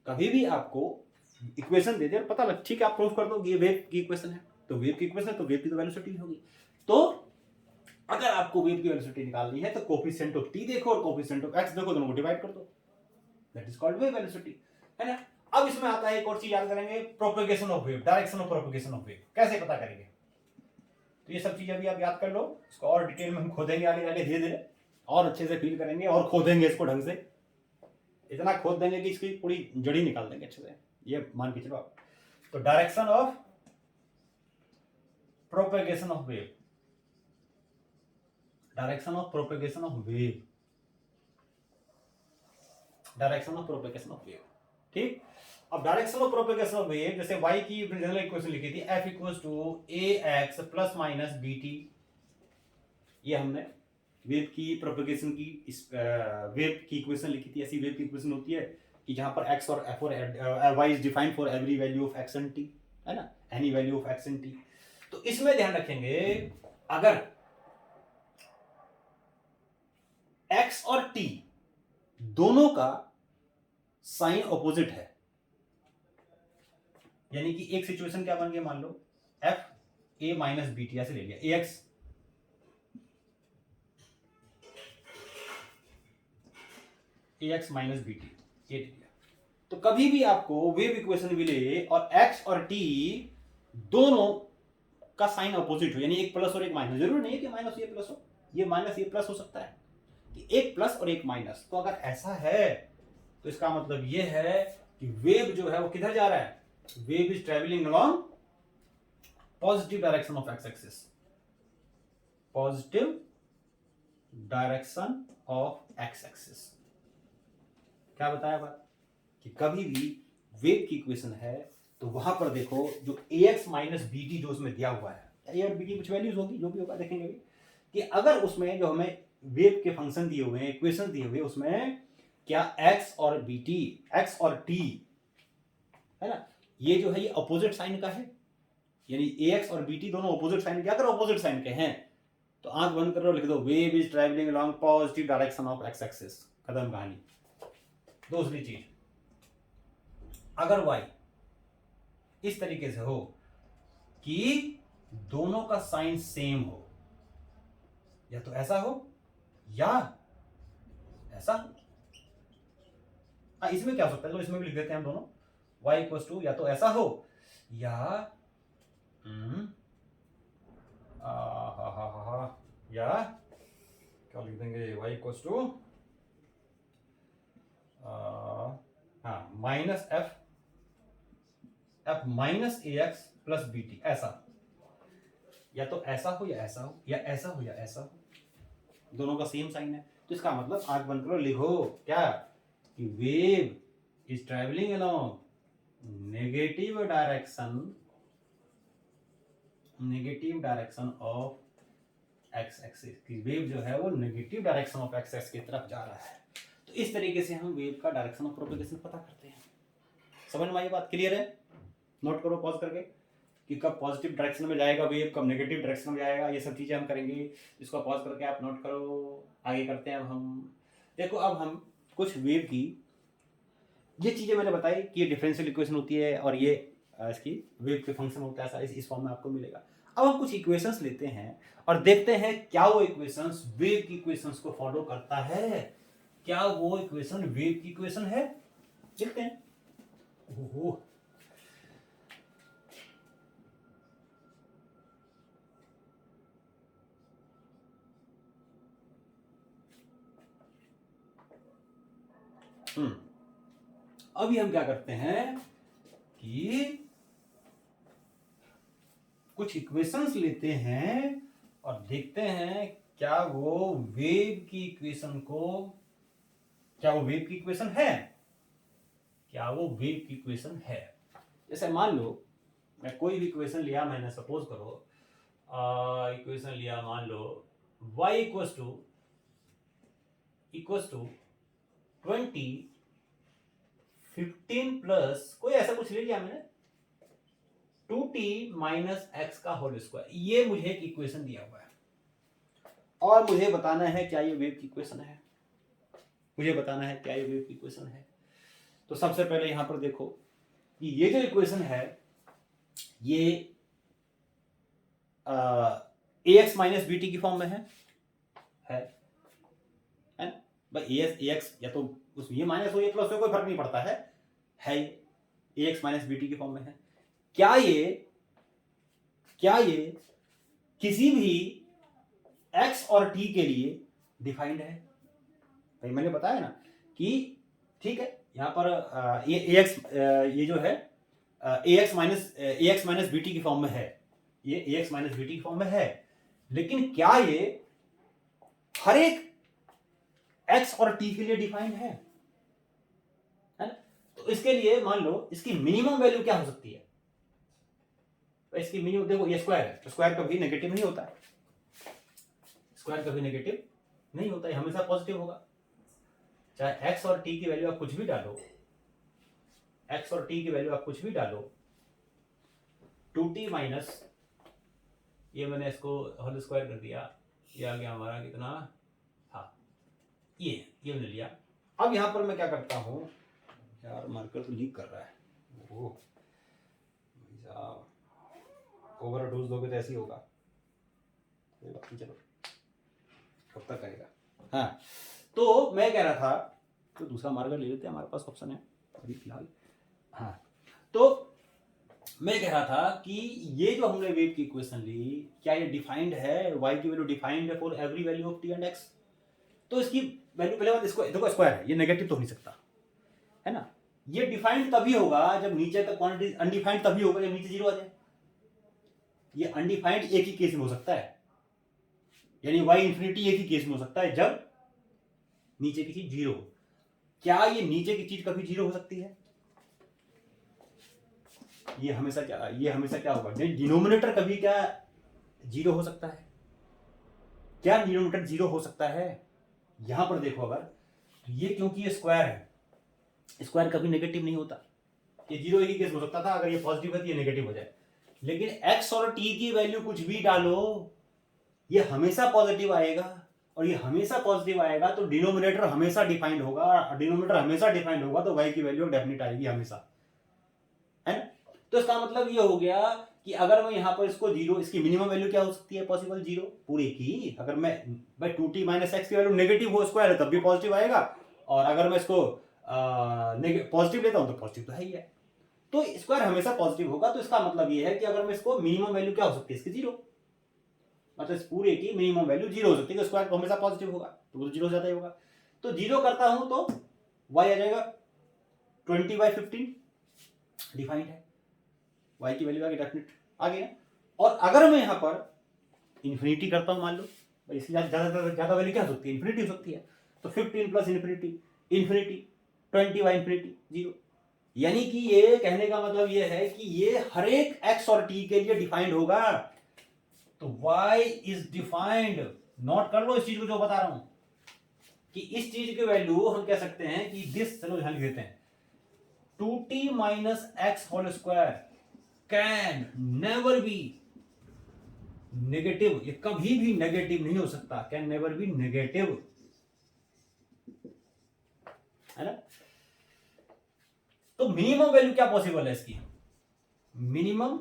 Speaker 2: कभी भी आपको इक्वेशन दे दे और पता लग, ठीक है आप प्रूफ कर दो ये वेव की इक्वेशन है, तो वेव की इक्वेशन है तो वेव की तो वेलोसिटी होगी। तो अगर आपको वेव की वेलोसिटी निकालनी है तो कोफिशिएंट ऑफ टी देखो और कोफिशिएंट ऑफ एक्स देखो, दोनों को डिवाइड कर दो, that is called wave velocity, है ना। अब इसमें आता है एक और चीज याद करेंगे, propagation of wave, direction of propagation of wave कैसे पता करेंगे। तो ये सब चीजें अभी आप याद कर लो, इसको और डिटेल में हम खोदेंगे आगे आगे धीरे धीरे, और अच्छे से फील करेंगे और खोदेंगे इसको ढंग से, इतना खोद देंगे कि इसकी पूरी जड़ी निकाल देंगे अच्छे से, ये मान के चलो आप। तो direction of propagation of wave, direction of propagation of wave, direction of propagation of wave, ठीक। अब direction of propagation of wave, जैसे y की जनरल इक्वेशन लिखी थी f equals to ax plus minus bt, ये हमने वेव की प्रोपेगेशन की वेव की इक्वेशन लिखी थी। ऐसी वेव की इक्वेशन होती है कि जहां पर x और f और y is defined for every value of x and t, है ना, any value of x and t। तो इसमें ध्यान रखेंगे अगर x और t दोनों का साइन ऑपोजिट है, यानी कि एक सिचुएशन क्या बन गया, मान लो f a minus b t ऐसे ले लिया, ax ax minus b t ये ले लिया। तो कभी भी आपको वेव इक्वेशन मिले और x और t दोनों का साइन अपोजिट हो, यानी एक प्लस और एक माइनस, जरूर नहीं है कि माइनस ये प्लस हो, ये माइनस ये प्लस हो सकता है, कि एक प्लस और एक माइनस। तो अगर ऐसा है तो इसका मतलब ये है कि वेव जो है वो किधर जा रहा है, wave is travelling along positive direction of x axis, positive direction of x axis. क्या बताया बात, कि कभी भी वेव की इक्वेशन है तो वहां पर देखो जो ax माइनस बी टी जो उसमें दिया हुआ है, ए और बी टी कुछ वैल्यूज होगी, जो भी होगा देखेंगे भी, कि अगर उसमें जो हमें वेव के फंक्शन दिए हुए हैं, इक्वेशन दिए हुए, उसमें क्या x और बी टी, एक्स और t, है ना, ये जो है ये अपोजिट साइन का है, यानी ax और bt दोनों अपोजिट साइन के, अगर अपोजिट साइन के हैं तो आंख बंद करो, लिख दो wave is travelling along positive direction of x axis, खत्म कहानी। दूसरी चीज, अगर y इस तरीके से हो कि दोनों का साइन सेम हो, या तो ऐसा हो या ऐसा हो, इसमें क्या हो सकता है, तो इसमें भी लिख देते हैं हम दोनों, y इक्वल टू या तो ऐसा हो या या क्या लिख देंगे, y equal to minus f minus a x plus b t, ऐसा, या तो ऐसा हो या ऐसा हो, या ऐसा हो या ऐसा हो, दोनों का सेम साइन है। तो इसका मतलब आंख बंद करो, लिखो क्या, कि wave is travelling along negative direction of x axis, की वेव जो है वो negative direction of x axis की तरफ जा रहा है। तो इस तरीके से हम वेव का डायरेक्शन ऑफ प्रोपेगेशन पता करते हैं। समझ में आई बात, क्लियर है। नोट करो पॉज करके कि कब पॉजिटिव डायरेक्शन में जाएगा वेव, कब नेगेटिव डायरेक्शन में जाएगा, ये सब चीजें हम करेंगे। इसको पॉज करके आप नोट करो, आगे करते हैं अब हम। देखो अब हम कुछ वेव की ये चीजें मैंने बताई कि ये डिफरेंशियल इक्वेशन होती है और ये इसकी वेव के फंक्शन होता है, ऐसा इस फॉर्म में आपको मिलेगा। अब हम कुछ इक्वेशंस लेते हैं और देखते हैं क्या वो इक्वेशंस वेव की इक्वेशंस को फॉलो करता है, क्या वो इक्वेशन वेव की इक्वेशन है, देखते हैं। ओहो, अभी हम क्या करते हैं कि कुछ इक्वेशंस लेते हैं और देखते हैं क्या वो वेव की इक्वेशन है, क्या वो वेव की इक्वेशन है। जैसे मान लो मैं कोई भी इक्वेशन लिया, मैंने सपोज करो इक्वेशन लिया, मान लो y इक्वल्स टू 20 15 प्लस कोई ऐसा कुछ ले लिया मैंने 2t माइनस एक्स का होल स्क्वायर, ये मुझे एक इक्वेशन दिया हुआ है और मुझे बताना है क्या ये वेव की इक्वेशन है, मुझे बताना है क्या ये वेव की इक्वेशन है। तो सबसे पहले यहां पर देखो कि ये जो इक्वेशन है ये ax माइनस बी टी की फॉर्म में है ना भाई। ax या तो उसमें ये माइनस हो या प्लस हो, कोई फर्क नहीं पड़ता है ये ax माइनस बी टी की फॉर्म में है। क्या ये किसी भी x और t के लिए डिफाइंड है? भाई मैंने बताया ना कि ठीक है, यहां पर ये ax ये जो है ax माइनस बी टी की फॉर्म में है, ये ax माइनस बी टी की फॉर्म में है, लेकिन क्या ये हर एक x और t के लिए डिफाइंड है ना? तो इसके लिए मान लो इसकी मिनिमम वैल्यू क्या हो सकती है। तो इसकी मिनिमम देखो, ये स्क्वायर है तो स्क्वायर कभी नेगेटिव नहीं होता है, स्क्वायर कभी नेगेटिव नहीं होता है, हमेशा पॉजिटिव होगा। चाहे x और t की वैल्यू आप कुछ भी डालो, x और t की वैल्यू आप कुछ भी डालो, 2t माइनस ये मैंने इसको होल स्क्वायर कर दिया, ये आ गया हमारा कितना, हाँ ये मैंने लिया। अब यहां पर मैं क्या करता हूं, यार मार्कर तो लीक कर रहा है, ओह ओवर डोज दोगे तो ऐसे ही होगा, कोई बात नहीं, चलो कब तक करेगा। हाँ तो मैं कह रहा था, तो दूसरा मार्कर ले लेते हैं, हमारे पास ऑप्शन है अभी फिलहाल। हाँ तो मैं कह रहा था कि ये जो हमने वेव की इक्वेशन ली, क्या ये डिफाइंड है, y की वैल्यू डिफाइंड है for every value of t and x। तो इसकी वैल्यू पहले बात, इसको देखो स्क्वायर है, ये नेगेटिव तो हो नहीं सकता है ना। ये डिफाइंड तभी होगा जब नीचे तक क्वांटिटी, अनडिफाइंड तभी होगा जब नीचे जीरो आ जाए। ये अनडिफाइंड एक ही केस में हो सकता है, यानी y इंफिनिटी एक ही केस में हो सकता है जब नीचे की चीज जीरो हो। क्या ये नीचे की चीज कभी जीरो हो सकती है? ये हमेशा क्या होगा, डिनोमिनेटर कभी क्या जीरो हो सकता है? क्या डिनोमिनेटर जीरो हो सकता है? यहां पर देखो, अगर तो ये क्योंकि ये स्क्वायर है, स्क्वायर कभी नेगेटिव नहीं होता, ये जीरो एक ही केस हो सकता था, अगर ये पॉजिटिव है तो ये नेगेटिव हो जाए, लेकिन x और t की वैल्यू कुछ भी डालो ये हमेशा पॉजिटिव आएगा, और ये हमेशा पॉजिटिव आएगा तो डिनोमिनेटर हमेशा डिफाइंड होगा, और डिनोमिनेटर हमेशा डिफाइंड होगा तो y की वैल्यू डेफिनेट आएगी हमेशा, है ना। तो इसका मतलब ये हो गया कि अगर मैं यहां पर इसको जीरो, इसकी मिनिमम वैल्यू क्या हो सकती है पॉसिबल, जीरो पूरे की। अगर मैं भाई 2t माइनस एक्स की वैल्यू नेगेटिव हो स्क्वायर है तब भी पॉजिटिव आएगा, और अगर मैं इसको पॉजिटिव लेता हूं तो पॉजिटिव तो है ही है, तो स्क्वायर हमेशा पॉजिटिव होगा। तो इसका मतलब ये है कि अगर मैं इसको मिनिमम वैल्यू क्या हो सकती है इसकी, जीरो, मतलब इस पूरे की मिनिमम वैल्यू जीरो हो सकती है, तो स्क्वायर हमेशा पॉजिटिव होगा तो वो जीरो हो जाता ही होगा। तो जीरो करता हूं तो y आ जाएगा 20/15, डिफाइंड है, y की वैल्यू आ गई डेफिनेट आ गई ना। और अगर मैं यहां पर इन्फिनिटी करता हूं, मान लो इसकी ज्यादा वैल्यू क्या हो सकती है, इन्फिनिटी हो सकती है, तो 15 प्लस इन्फिनिटी 20/इंफिनिटी जीरो। यानी कि ये कहने का मतलब ये है कि ये हर एक x और t के लिए डिफाइंड होगा। तो y इज डिफाइंड, नोट कर लो इस चीज को जो बता रहा हूं, कि इस चीज की वैल्यू हम कह सकते हैं कि दिस, चलो ध्यान देते हैं, 2t minus x whole square can never be negative, ये कभी भी नेगेटिव नहीं हो सकता, कैन नेवर बी नेगेटिव, है ना। तो मिनिमम वैल्यू क्या पॉसिबल है इसकी, मिनिमम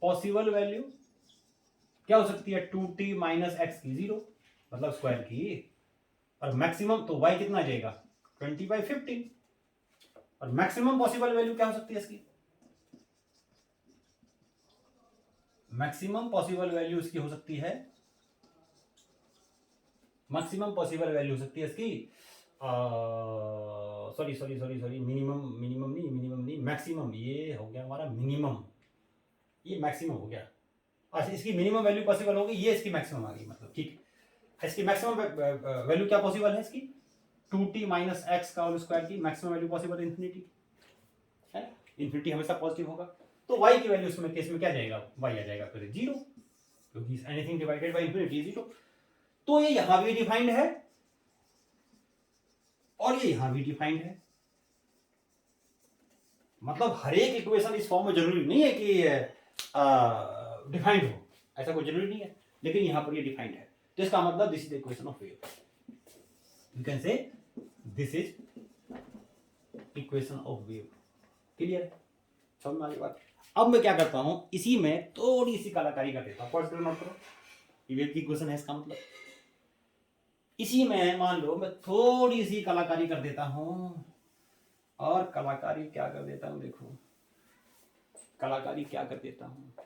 Speaker 2: पॉसिबल वैल्यू क्या हो सकती है, 2t माइनस एक्स की, जीरो मतलब स्क्वायर की, और मैक्सिमम तो y कितना आ जाएगा 20/15, और मैक्सिमम पॉसिबल वैल्यू क्या हो सकती है इसकी, मैक्सिमम पॉसिबल वैल्यू इसकी हो सकती है, मैक्सिमम पॉसिबल वैल्यू हो सकती है इसकी, सॉरी मिनिमम मैक्सिमम, ये हो गया हमारा मिनिमम, ये मैक्सिमम हो गया। अच्छा, इसकी मिनिमम वैल्यू पॉसिबल होगी, ये इसकी मैक्सिमम आ गई, मतलब ठीक है। इसकी मैक्सिमम वैल्यू क्या पॉसिबल है इसकी, 2t माइनस एक्स का होल स्क्वायर की मैक्सिमम वैल्यू पॉसिबल है इन्फिनिटी, है, इन्फिनिटी हमेशा पॉजिटिव होगा। तो y की वैल्यू उसमें केस में क्या जाएगा, y आ जाएगा फिर 0, क्योंकि anything divided by infinity is 0। तो ये यहां भी डिफाइंड है और ये यहां भी डिफाइंड है। मतलब हर एक इक्वेशन इस फॉर्म में जरूरी नहीं है कि डिफाइंड हो, ऐसा कोई जरूरी नहीं है, लेकिन यहां पर ये डिफाइंड है। तो इसका मतलब this is the equation of wave, you can say this is equation of wave. Clear, समझ में आ गई बात। अब मैं क्या करता हूं, इसी में थोड़ी सी कलाकारी कर देता हूं, फर्स्ट नोट करो, ये वेव की इक्वेशन है, इसका मतलब इसी में मान लो मैं थोड़ी सी कलाकारी कर देता हूं, और कलाकारी क्या कर देता हूं, देखो कलाकारी क्या कर देता हूं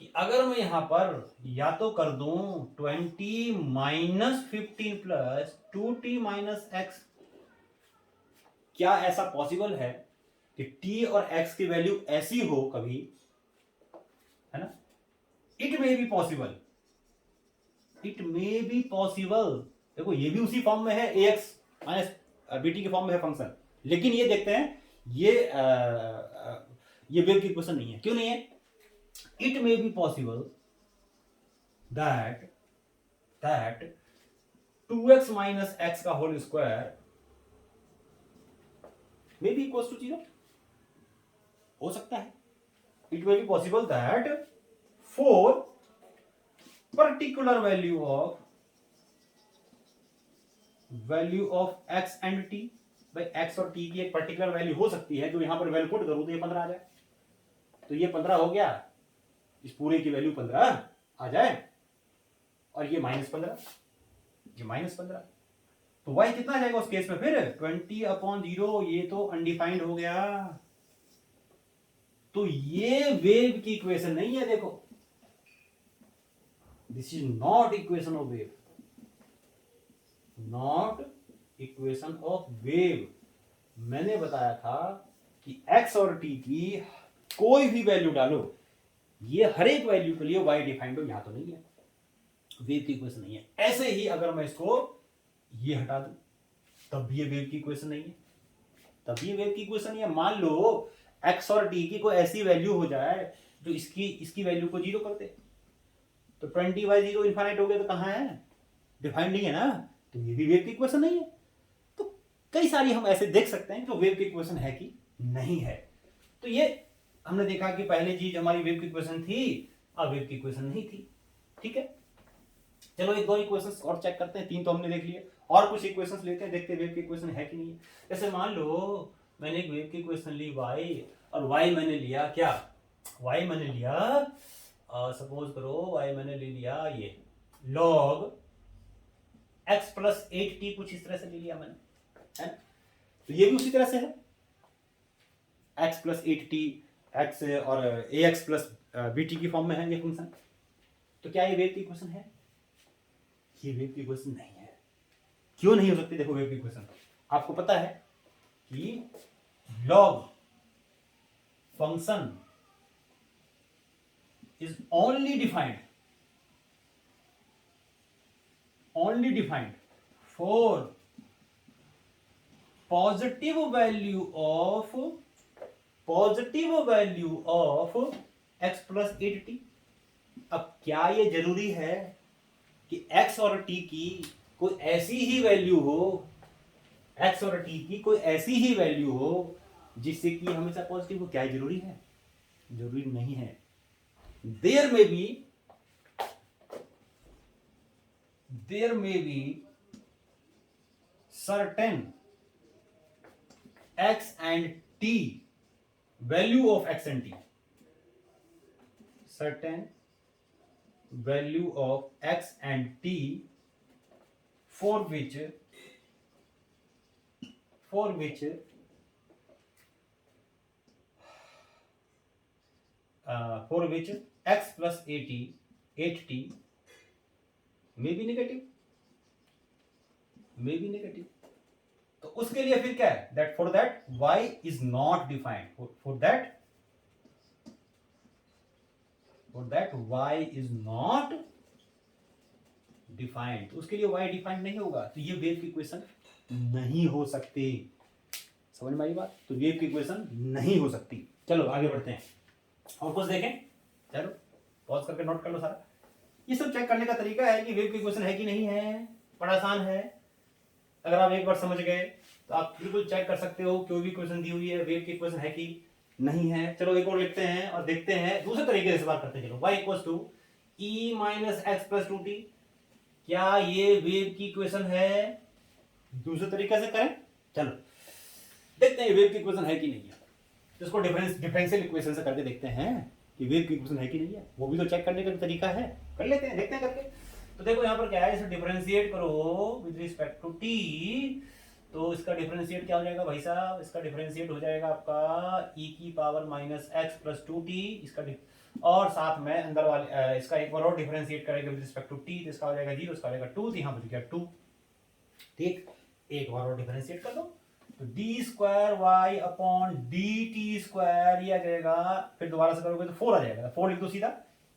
Speaker 2: कि अगर मैं यहां पर या तो कर दूं 20 minus 15 plus 2t minus x, क्या ऐसा पॉसिबल है कि t और x की वैल्यू ऐसी हो कभी, है ना, it may be possible, it may be possible. देखो ये भी उसी फॉर्म में है, ax माइनस bt के फॉर्म में है फंक्शन, लेकिन ये देखते हैं ये वेव की इक्वेशन नहीं है। क्यों नहीं है, it may be possible that 2x minus x का whole square may be equal to 0, हो सकता है। It may be possible that for particular value of x and t, भाई x और t की एक पर्टिकुलर वैल्यू हो सकती है, जो यहां पर वैल्यू पुट करूं तो ये 15 आ जाए, तो ये 15 हो गया, इस पूरे की वैल्यू 15 आ जाए, और ये -15, ये -15, तो y कितना आ जाएगा उस केस में फिर 20/0, ये तो अनडिफाइंड हो गया। तो ये वेव की इक्वेशन नहीं है, देखो this is not equation of wave, not equation of wave. मैंने बताया था कि x और t की कोई भी वैल्यू डालो, ये हर एक वैल्यू के लिए y डिफाइंड हो, यहां तो नहीं है, वेव की इक्वेशन नहीं है। ऐसे ही अगर मैं इसको ये हटा दूं तब भी ये वेव की इक्वेशन नहीं है, तब भी ये वेव की इक्वेशन नहीं है। मान लो x और t की कोई ऐसी वैल्यू हो जाए जो इसकी वैल्यू को 0 कर दे, तो 20/0 इनफाइनाइट हो गया, तो कहां है, डिफाइंड नहीं है ना, तो ये भी वेव की इक्वेशन नहीं है। तो कई सारी हम ऐसे देख सकते हैं जो वेव की इक्वेशन है कि नहीं है। तो ये हमने देखा कि पहली चीज हमारी वेव की इक्वेशन थी, अब वेव की इक्वेशन नहीं थी, ठीक है। चलो एक दो इक्वेशंस और चेक करते हैं, 3 तो हमने देख लिए, और कुछ इक्वेशंस लेते हैं, देखते हैं वेव की इक्वेशन है कि नहीं है। जैसे मान लो मैंने एक वेव की इक्वेशन ली y, और y मैंने लिया क्या, y मैंने लिया सपोज करो y मैंने ले लिया ये log x प्लस 8t, कुछ इस तरह से ले लिया मैंने, है। तो ये भी उसी तरह से है, x प्लस 8t, x और ax प्लस bt की फॉर्म में है ये फंक्शन। तो क्या ये वेव की इक्वेशन है, ये वेव की इक्वेशन नहीं है। क्यों नहीं हो सकती, देखो वेव की इक्वेशन आपको पता है कि log function is only defined for positive value of x plus 8t। अब क्या ये जरूरी है कि x और t की कोई ऐसी ही वैल्यू हो, x और t की कोई ऐसी ही वैल्यू हो जिससे कि हमेशा पॉजिटिव हो, क्या जरूरी है, जरूरी नहीं है। there may be certain x and t, value of x and t, certain value of x and t for which x plus 8t may be negative, तो
Speaker 1: उसके लिए फिर क्या है, that for that y is not defined, for that y is not defined, उसके लिए y डिफाइंड नहीं होगा, तो ये वेव की इक्वेशन नहीं हो सकती। समझ में आई बात? तो वेव की इक्वेशन नहीं हो सकती। चलो आगे बढ़ते हैं और कुछ देखें। चलो पॉज करके नोट कर लो सारा। ये सब चेक करने का तरीका है कि वेव की इक्वेशन है कि नहीं है, बड़ा आसान है। अगर आप एक बार समझ गए तो आप बिल्कुल चेक कर सकते हो कोई भी इक्वेशन दी हुई है वेव की इक्वेशन है कि नहीं है। चलो एक और लिखते हैं और देखते हैं दूसरे तरीके से बात करते हैं। चलो y equals to e minus x plus 2t, क्या ये वेव की इक्वेशन है? दूसरे तरीके से करें, चलो देखते हैं वेव की इक्वेशन है कि नहीं है। तो इसको डिफरेंशियल इक्वेशन से करके देखते हैं कि वेव की इक्वेशन है कि नहीं है, वो भी तो चेक करने का तरीका है, कर लेते हैं, देखते हैं करके। तो देखो यहाँ पर क्या है, इसे डिफरेंशिएट करो विद रिस्पेक्ट टू t, तो इसका डिफरेंशिएट क्या हो जाएगा भाई साहब, इसका डिफरेंशिएट हो जाएगा आपका e की power minus x plus 2t, इसका और साथ में अंदर वाले इसका एक बार और डिफरेंशिएट करेंगे विद रिस्पेक्ट टू t, तो इसका हो जाएगा 0, इसका हो जाएगा 2, तो यहाँ बच गया 2। ठीक, एक बार और डिफरेंशिएट कर दो तो d square y upon d t square ये आ जाएगा, फिर दोबारा से करोगे तो 4 आ जाएगा, 4 लिख दो सीधा,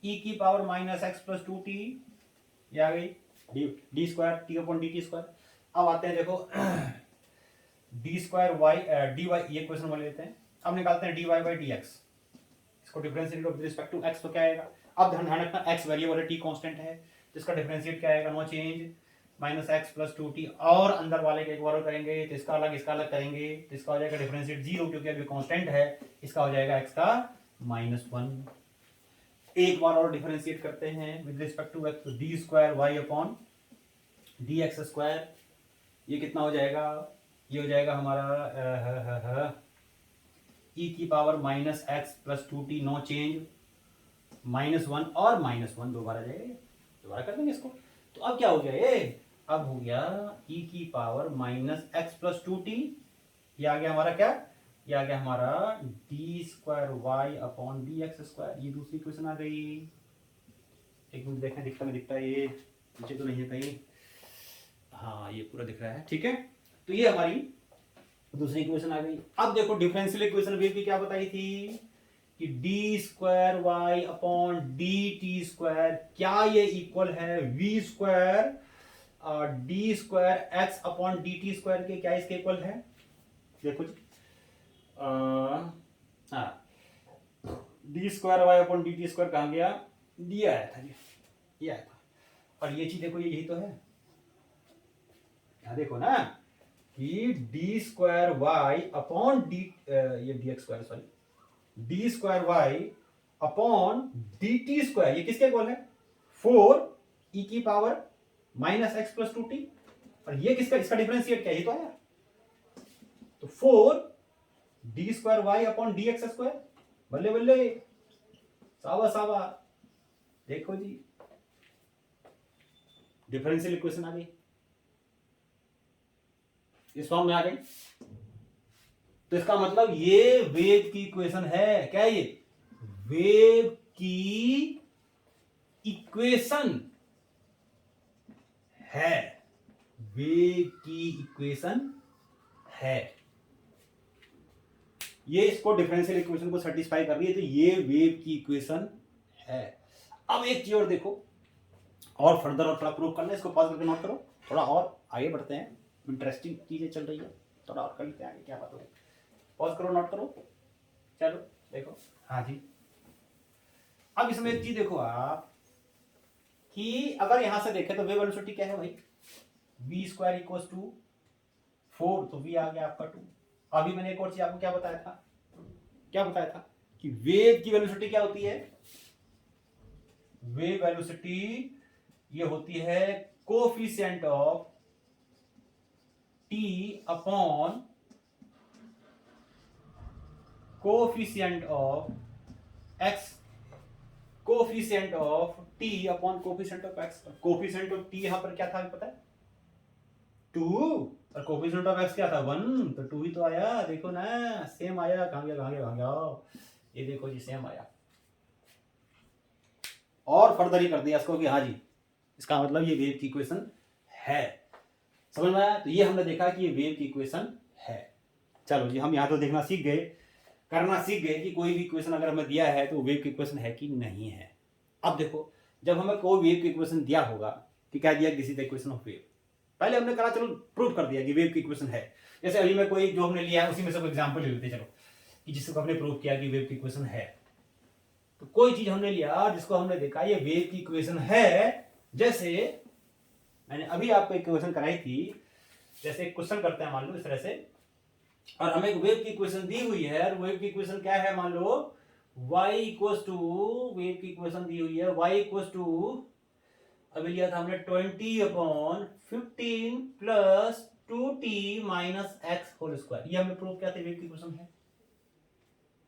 Speaker 1: e की power minus x plus 2t ये आ गई, d square t upon d t square. अब आते हैं देखो d square y d y, ये क्वेश्चन वाले लेते हैं। अब निकालते हैं d y by d x, इसको differentiate with respect to x, तो क्या आएगा? अब ध्यान रखना एक्स वेरिएबल है, टी कांस्टेंट है, तो इसका डिफरेंशिएट क्या आएगा? No change minus x plus 2t, और अंदर वाले के एक बार करेंगे तो इसका अलग करेंगे, तो इसका हो जाएगा डिफरेंशिएट 0 क्योंकि अभी कांस्टेंट है, इसका हो जाएगा x का -1। एक बार और डिफरेंशिएट करते हैं विद रिस्पेक्ट टू x, तो d square y upon d x square, ये कितना हो जाएगा? ये हो जाएगा हमारा e की power minus x plus 2t no change -1 और -1 दोबारा जाएगा, दोबारा कर देंगे इसको। तो अब क्या हो गया ये? अब हो गया e की power minus x plus 2t, ये आ गया हमारा क्या? ये आ गया हमारा d square y upon d x square, ये दूसरी क्वेश्चन आ गई। एक मिनट देखें, दिखता है ये नीचे तो नहीं है कहीं, हाँ ये पूरा दिख रहा है, ठीक है। तो ये हमारी दूसरी इक्वेशन आ गई। अब देखो डिफरेंशियल इक्वेशन वेव की क्या बताई थी कि d square y upon d t square, क्या ये इक्वल है v square d square x upon d t square के, क्या इसके इक्वल है? देखो जी, d square y upon d t square कहाँ गया? डी आया था जी, ये आया था, और ये चीज देखो यही तो है, यहाँ देखो ना कि d square y upon d, ये d x square, sorry, d square y upon d t square, ये किसके इक्वल है? 4 ई की power minus x plus 2t, और ये किसका, इसका डिफरेंशिएट क्या है? ये तो आया, तो 4 d square y upon d x square, बल्ले बल्ले, सावा सावा, देखो जी डिफरेंशियल इक्वेशन आ गई, इस फॉर्म में आ गई। तो इसका मतलब ये वेव की इक्वेशन है, क्या ये? वेव की इक्वेशन है, वेव की इक्वेशन है, ये इसको डिफरेंशियल इक्वेशन को सेटिस्फाई कर रही है, तो ये वेव की इक्वेशन है। अब एक चीज और देखो, और फर्दर और थोड़ा प्रूव करना, इसको पॉज करके नोट करो, थोड़ा और आगे बढ़ते हैं, इंटरेस्टिंग चीजें चल रही है, थोड़ा और कर लेते हैं आगे, क्या बात होगी। पॉज करो, नोट करो, चलो देखो, हाँ जी। अब इसमें एक चीज देखो आप कि अगर यहां से देखें तो वेव वेलोसिटी क्या है भाई? v स्क्वायर इक्वल्स टू 4, तो v आ गया आपका 2। अभी मैंने एक और चीज आपको क्या बताया था कि वेव की वेलोसिटी क्या होती है? वेव वेलोसिटी ये होती है coefficient of t upon coefficient of x, coefficient of t upon coefficient of x। Coefficient of t यहां पर क्या था पता है? 2, और कोफिशिएंट ऑफ x क्या था? 1, तो 2 ही तो आया, देखो ना सेम आया, कहां गया, ये देखो जी सेम आया, और फर्दर ही कर दिया इसको कि हाँ जी इसका मतलब ये वेव की इक्वेशन है।
Speaker 2: समझ में आया? तो ये हमने देखा कि ये वेव की इक्वेशन है। चलो जी, हम यहाँ तो देखना सीख गए, करना सीख गए कि कोई भी इक्वेशन अगर हमें दिया है तो वेव की इक्वेशन है कि नहीं है। अब देखो, जब हमें कोई वेव की इक्वेशन दिया होगा कि क्या दिया, किसी द इक्वेशन ऑफ वेव, पहले हमने कहा चलो प्रूव कर दिया कि वेव की इक्वेशन है। जैसे अभी में कोई जो हमने लिया है उसी में से कोई एग्जांपल ले लेते हैं, चलो, कि जिसको हमने प्रूव किया कि वेव की इक्वेशन है। तो कोई चीज हमने लिया जिसको हमने देखा ये वेव की इक्वेशन है, जैसे मैंने अभी आपको एक क्वेश्चन कराई थी, जैसे एक क्वेश्चन करते हैं मान लो इस तरह से, और हमें एक वेव की इक्वेशन दी हुई है, और वेव की इक्वेशन क्या है, मान लो y इक्वल्स टू, वेव की इक्वेशन दी हुई है y इक्वल्स टू, अभी लिया था हमने 20/15 plus 2t minus x whole square, ये हमने प्रूव किया था वेव की इक्वेशन है,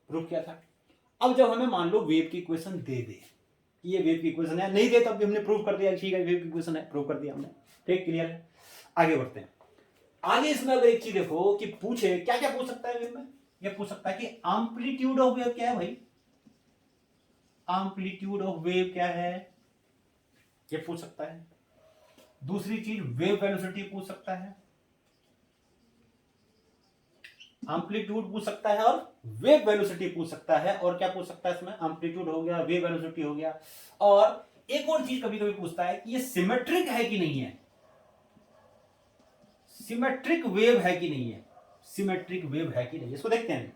Speaker 2: प्रूव किया था। अब जब हमें मान लो वेव की इक्वेशन दे दे कि ये वेव की इक्वेशन है, नहीं दे तब भी हमने प्रूव कर दिया, ठीक है वेव की इक्वेशन है, प्रूव कर दिया हमने, ठीक, क्लियर है। आगे बढ़ते हैं। आगे इसमें अगर एक चीज देखो कि पूछे, क्या क्या पूछ सकता है वेव में, ये पूछ सकता है कि एम्पलीट्यूड ऑफ वेव क्या है भाई, एम्पलीट्यूड ऑफ वेव क्या है, ये पूछ सकता है। दूसरी चीज वेव वेलोसिटी पूछ सकता है, एम्पलीट्यूड पूछ सकता है और वेव वेलोसिटी पूछ सकता है, और क्या पूछ सकता है इसमें, एम्पलीट्यूड हो गया, वेव वेलोसिटी हो गया, और एक और चीज कभी कभी पूछता है कि ये सिमेट्रिक है कि नहीं है, सिमेट्रिक वेव है कि नहीं है, सिमेट्रिक वेव है कि नहीं, इसको देखते हैं।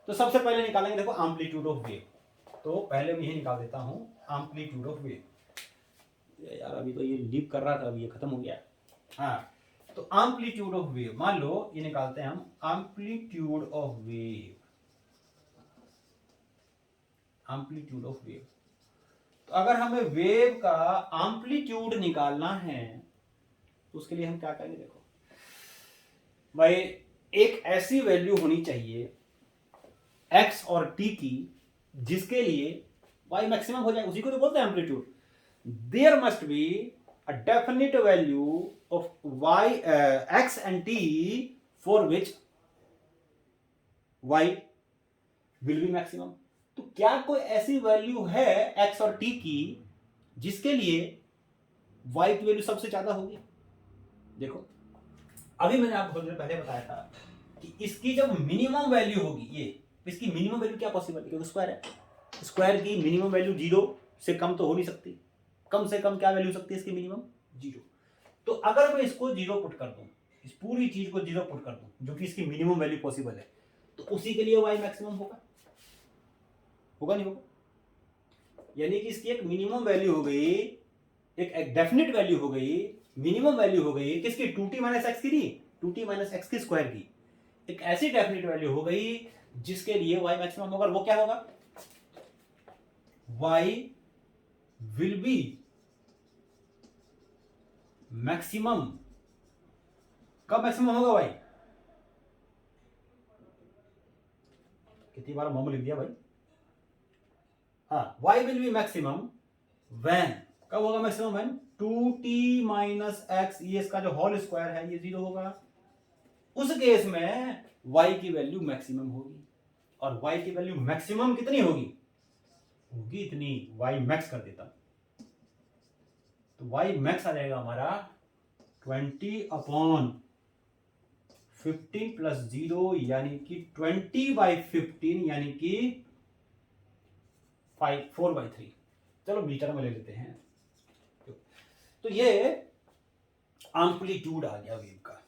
Speaker 2: तो सबसे पहले निकालेंगे, देखो एम्पलीट्यूड ऑफ वेव, तो पहले मैं यही निकाल देता हूं, एम्पलीट्यूड ऑफ वेव। यार अभी तो ये लीप कर रहा था, अभी ये खत्म हो गया। हाँ, तो एम्पलीट्यूड ऑफ वेव, मान लो ये निकालते हैं हम, amplitude of wave, amplitude of wave. तो अगर हमें वेव का एम्पलीट्यूड निकालना है तो उसके लिए हम क्या करेंगे, देखो भाई, एक ऐसी वैल्यू होनी चाहिए x और t की जिसके लिए y मैक्सिमम हो जाए, उसी को तो बोलते हैं amplitude. There must be a definite value of y, x and t for which y will be maximum. तो क्या कोई ऐसी वैल्यू है x और t की जिसके लिए y की वैल्यू सबसे ज्यादा होगी। देखो अभी मैंने आपको थोड़ी देर पहले बताया था कि इसकी जब मिनिमम वैल्यू होगी, ये इसकी मिनिमम वैल्यू क्या पॉसिबल है, क्योंकि स्क्वायर है, स्क्वायर की मिनिमम वैल्यू 0 से कम तो हो नहीं सकती, कम से कम क्या वैल्यू हो सकती है इसकी मिनिमम, 0। तो अगर मैं इसको 0 पुट कर दूं, इस पूरी चीज को 0 पुट कर दूं जो कि इसकी मिनिमम वैल्यू पॉसिबल है, तो उसी के लिए y मैक्सिमम होगा, होगा नहीं होगा, यानी कि इसकी एक मिनिमम वैल्यू हो गई, एक डेफिनेट वैल्यू हो गई, मिनिमम वैल्यू हो गई किसकी, 2t माइनस एक्स की, 2t माइनस एक्स की स्क्वायर की, एक ऐसी डेफिनेट वैल्यू हो गई जिसके लिए y मैक्सिमम होगा। वो क्या होगा, y विल बी मैक्सिमम, कब मैक्सिमम होगा y, कितनी बार मोम लिख दिया भाई, हाँ, y will be maximum when, कब होगा maximum, when 2t minus x, ये इसका जो होल स्क्वायर है ये 0 होगा, उस केस में y की वैल्यू मैक्सिमम होगी, और y की वैल्यू मैक्सिमम कितनी होगी, होगी इतनी, y मैक्स कर देता, तो y मैक्स आ जाएगा हमारा 20/15 प्लस 0, यानी कि 20/15, यानी कि 4/3। चलो मीटर में ले लेते हैं। तो ये एम्पलीट्यूड आ गया वेव का,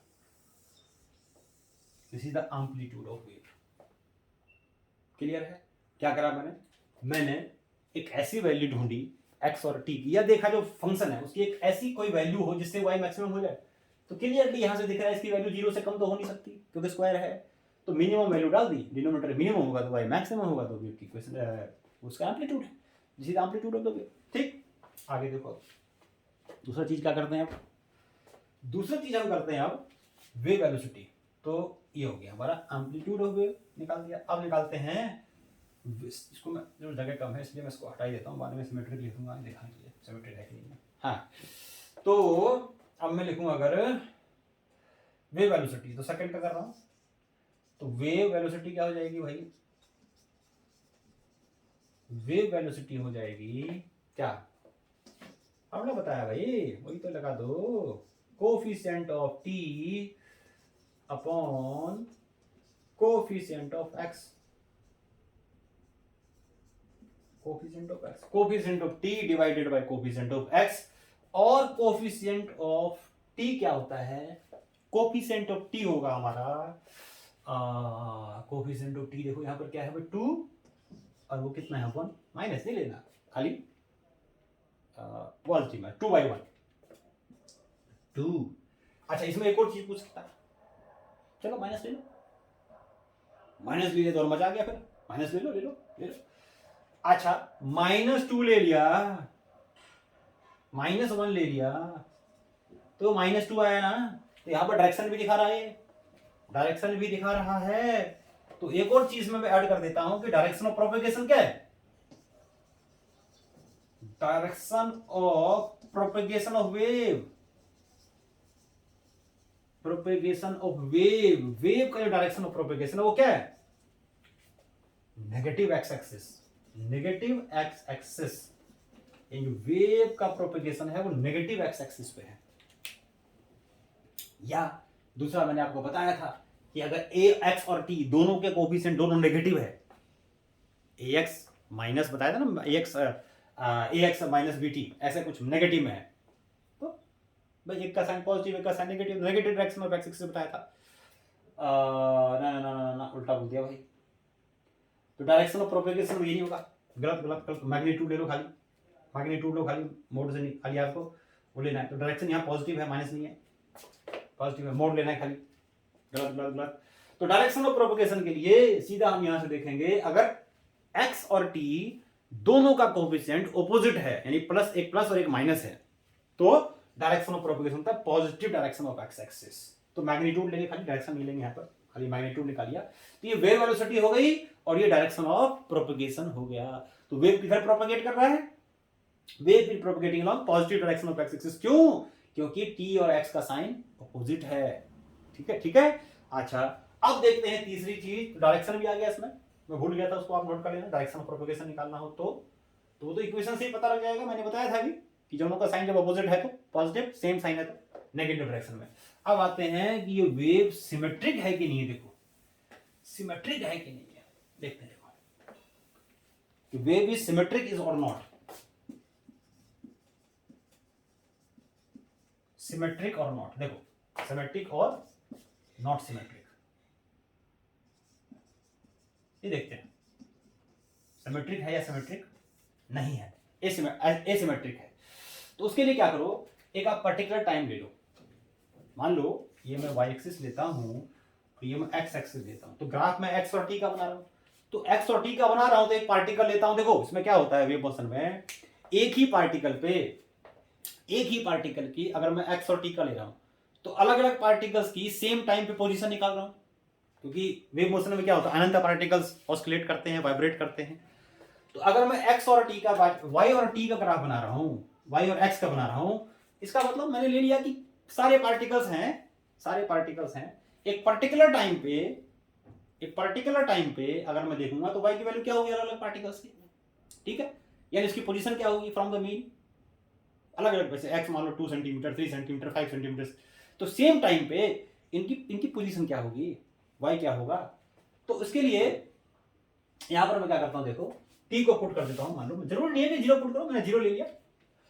Speaker 2: this is the amplitude of wave. Clear है, क्या करा मैंने एक ऐसी वैल्यू ढूंढी x और t की, या देखा जो फंक्शन है उसकी एक ऐसी कोई वैल्यू हो जिससे y मैक्सिमम हो जाए। तो क्लियरली यहां से दिख रहा है इसकी वैल्यू 0 से कम तो हो नहीं सकती क्योंकि स्क्वायर है, तो मिनिमम वैल्यू डाल दी, डिनोमिनेटर मिनिमम होगा तो y मैक्सिमम होगा, तो वेव की इक्वेशन उसका एम्पलीट्यूड है, this is amplitude of the wave. ठीक, आगे देखो दूसरा चीज क्या करते हैं अब, दूसरा चीज हम करते हैं अब वेव वेलोसिटी। तो ये हो गया हमारा एम्पलीट्यूड ऑफ वेव निकाल दिया। अब निकालते हैं, इसको मैं जो जगह कम है इसलिए मैं इसको हटा ही देता हूँ, बाद में सिमेट्रिक लिखूंगा दिखाने के लिए सिमेट्रिक है कि नहीं है। हाँ, तो अब मैं लिखूंगा अगर वेव वेलोसिटी, तो सेकंड का कर रहा हूँ, तो वेव वेलोसिटी क्या हो जाएगी भाई, वेव वेलोसिटी हो जाएगी क्या, हमने बताया भाई, वही तो लगा दो, coefficient of T upon coefficient of x, coefficient of T divided by coefficient of x. और कोफिशिएंट ऑफ टी क्या होता है, कोफिशिएंट ऑफ टी होगा हमारा कोफिशिएंट ऑफ टी देखो यहां पर क्या है भाई 2, और वो कितना है 1, माइनस नहीं लेना, खाली पॉजिटिव है 2/1 2। अच्छा इसमें एक और चीज पूछ सकता है, चलो माइनस ले लो, माइनस ले लिया तो और मजा आ गया, फिर माइनस ले लो ले लो ले लो। अच्छा -2 ले लिया, -1 ले लिया तो -2 आया ना, तो यहां पर डायरेक्शन भी दिखा रहा है, डायरेक्शन भी दिखा रहा है। तो एक और चीज में ऐड कर देता हूं कि डायरेक्शन ऑफ प्रोपेगेशन क्या है, direction of propagation of wave, propagation of wave, wave का जो डायरेक्शन ऑफ प्रोपेगेशन है वो क्या है, negative x axis, negative x axis, wave का प्रोपेगेशन है वो नेगेटिव एक्स एक्सिस पे है। या दूसरा मैंने आपको बताया था कि अगर ए एक्स और टी दोनों के कोफिशिएंट दोनों नेगेटिव है, ए एक्स माइनस बताया था ना, ए एक्स माइनस बी टी ऐसे कुछ नेगेटिव में है, तो भाई एक का साइन पॉजिटिव एक का sign negative, negative direction of x axis बताया था। ना ना ना ना उल्टा बोल दिया भाई, तो डायरेक्शन ऑफ प्रोपेगेशन यही होगा, गलत गलत गलत, मैग्नीट्यूड ले लो खाली, मैग्नीट्यूड लो खाली, मोड से नहीं, खाली आपको वो लेना है। तो डायरेक्शन यहाँ पॉजिटिव है, माइनस नहीं है, पॉजिटिव है, मोड लेना है खाली, गलत गलत गलत। तो डायरेक्शन ऑफ प्रोपेगेशन के लिए सीधा हम यहां से देखेंगे, अगर x और t दोनों का कोफिशिएंट ऑपोजिट है, यानी एक प्लस और एक माइनस है, तो डायरेक्शन ऑफ प्रोपेगेशन होता है positive direction of x axis. तो मैग्नीट्यूड लेंगे खाली, डायरेक्शन नहीं लेंगे, यहाँ पर खाली मैग्नीट्यूड निकाल लिया, तो ये वेव वेलोसिटी हो गई और ये डायरेक्शन ऑफ प्रोपेगेशन हो गया। तो वेव किधर प्रोपेगेट कर रहा है, wave is propagating along positive direction of x axis. क्यों, क्योंकि टी और एक्स का साइन अपोजिट है, ठीक है ठीक है। अच्छा अब देखते हैं तीसरी चीज, डायरेक्शन भी आ गया इसमें, मैं भूल गया था उसको, आप नोट कर लेना, डायरेक्शन ऑफ प्रोपेगेशन निकालना हो तो इक्वेशन से ही पता लग जाएगा, मैंने बताया था अभी कि दोनों का साइन जब अपोजिट है तो पॉजिटिव, सेम साइन है तो नेगेटिव डायरेक्शन में। अब आते हैं कि ये वेव सिमेट्रिक है कि नहीं, देखो सिमेट्रिक है कि नहीं है, देखते हैं देखो कि वेव इज सिमेट्रिक इज और नॉट, सिमेट्रिक और नॉट, देखो सिमेट्रिक और नॉट सिमेट्रिक, ये देखते हैं सिमेट्रिक है या सिमेट्रिक नहीं है, एसिमेट्रिक है। तो उसके लिए क्या करो, एक आप पर्टिकुलर टाइम ले लो, मान लो ये मैं y एक्सिस लेता हूं, तो ये मैं x एक्सिस लेता हूं, तो ग्राफ में x और t का बना रहा हूं, तो x और t का बना रहा हूं तो एक पार्टिकल लेता हूं, देखो इसमें क्या होता है वेव मोशन में, एक ही पार्टिकल की अगर मैं x और t का ले रहा हूं तो अलग अलग पार्टिकल्स की सेम टाइम पे पोजीशन निकाल रहा हूं, क्योंकि वेव मोशन में क्या होता है, अनंत पार्टिकल्स ऑस्किलेट करते हैं, वाइब्रेट करते हैं। तो अगर मैं x और t का y और t का ग्राफ बना रहा हूं, y और x का बना रहा हूं, इसका मतलब मैंने ले लिया कि सारे पार्टिकल्स हैं एक पर्टिकुलर टाइम पे अगर मैं देखूंगा तो y की वैल्यू क्या होगी अलग अलग पार्टिकल्स की, ठीक है, यानी इसकी पोजीशन क्या होगी फ्रॉम द मीन, अलग अलग वैसे x मान लो 2 सेंटीमीटर 3 सेंटीमीटर 5 सेंटीमीटर, तो सेम टाइम पे इनकी पोजीशन क्या होगी, y क्या होगा। तो उसके लिए यहां पर मैं क्या करता हूं, देखो t को पुट कर देता हूं, मान लो जरूर नहीं है कि 0 पुट करो, मैंने 0 ले लिया।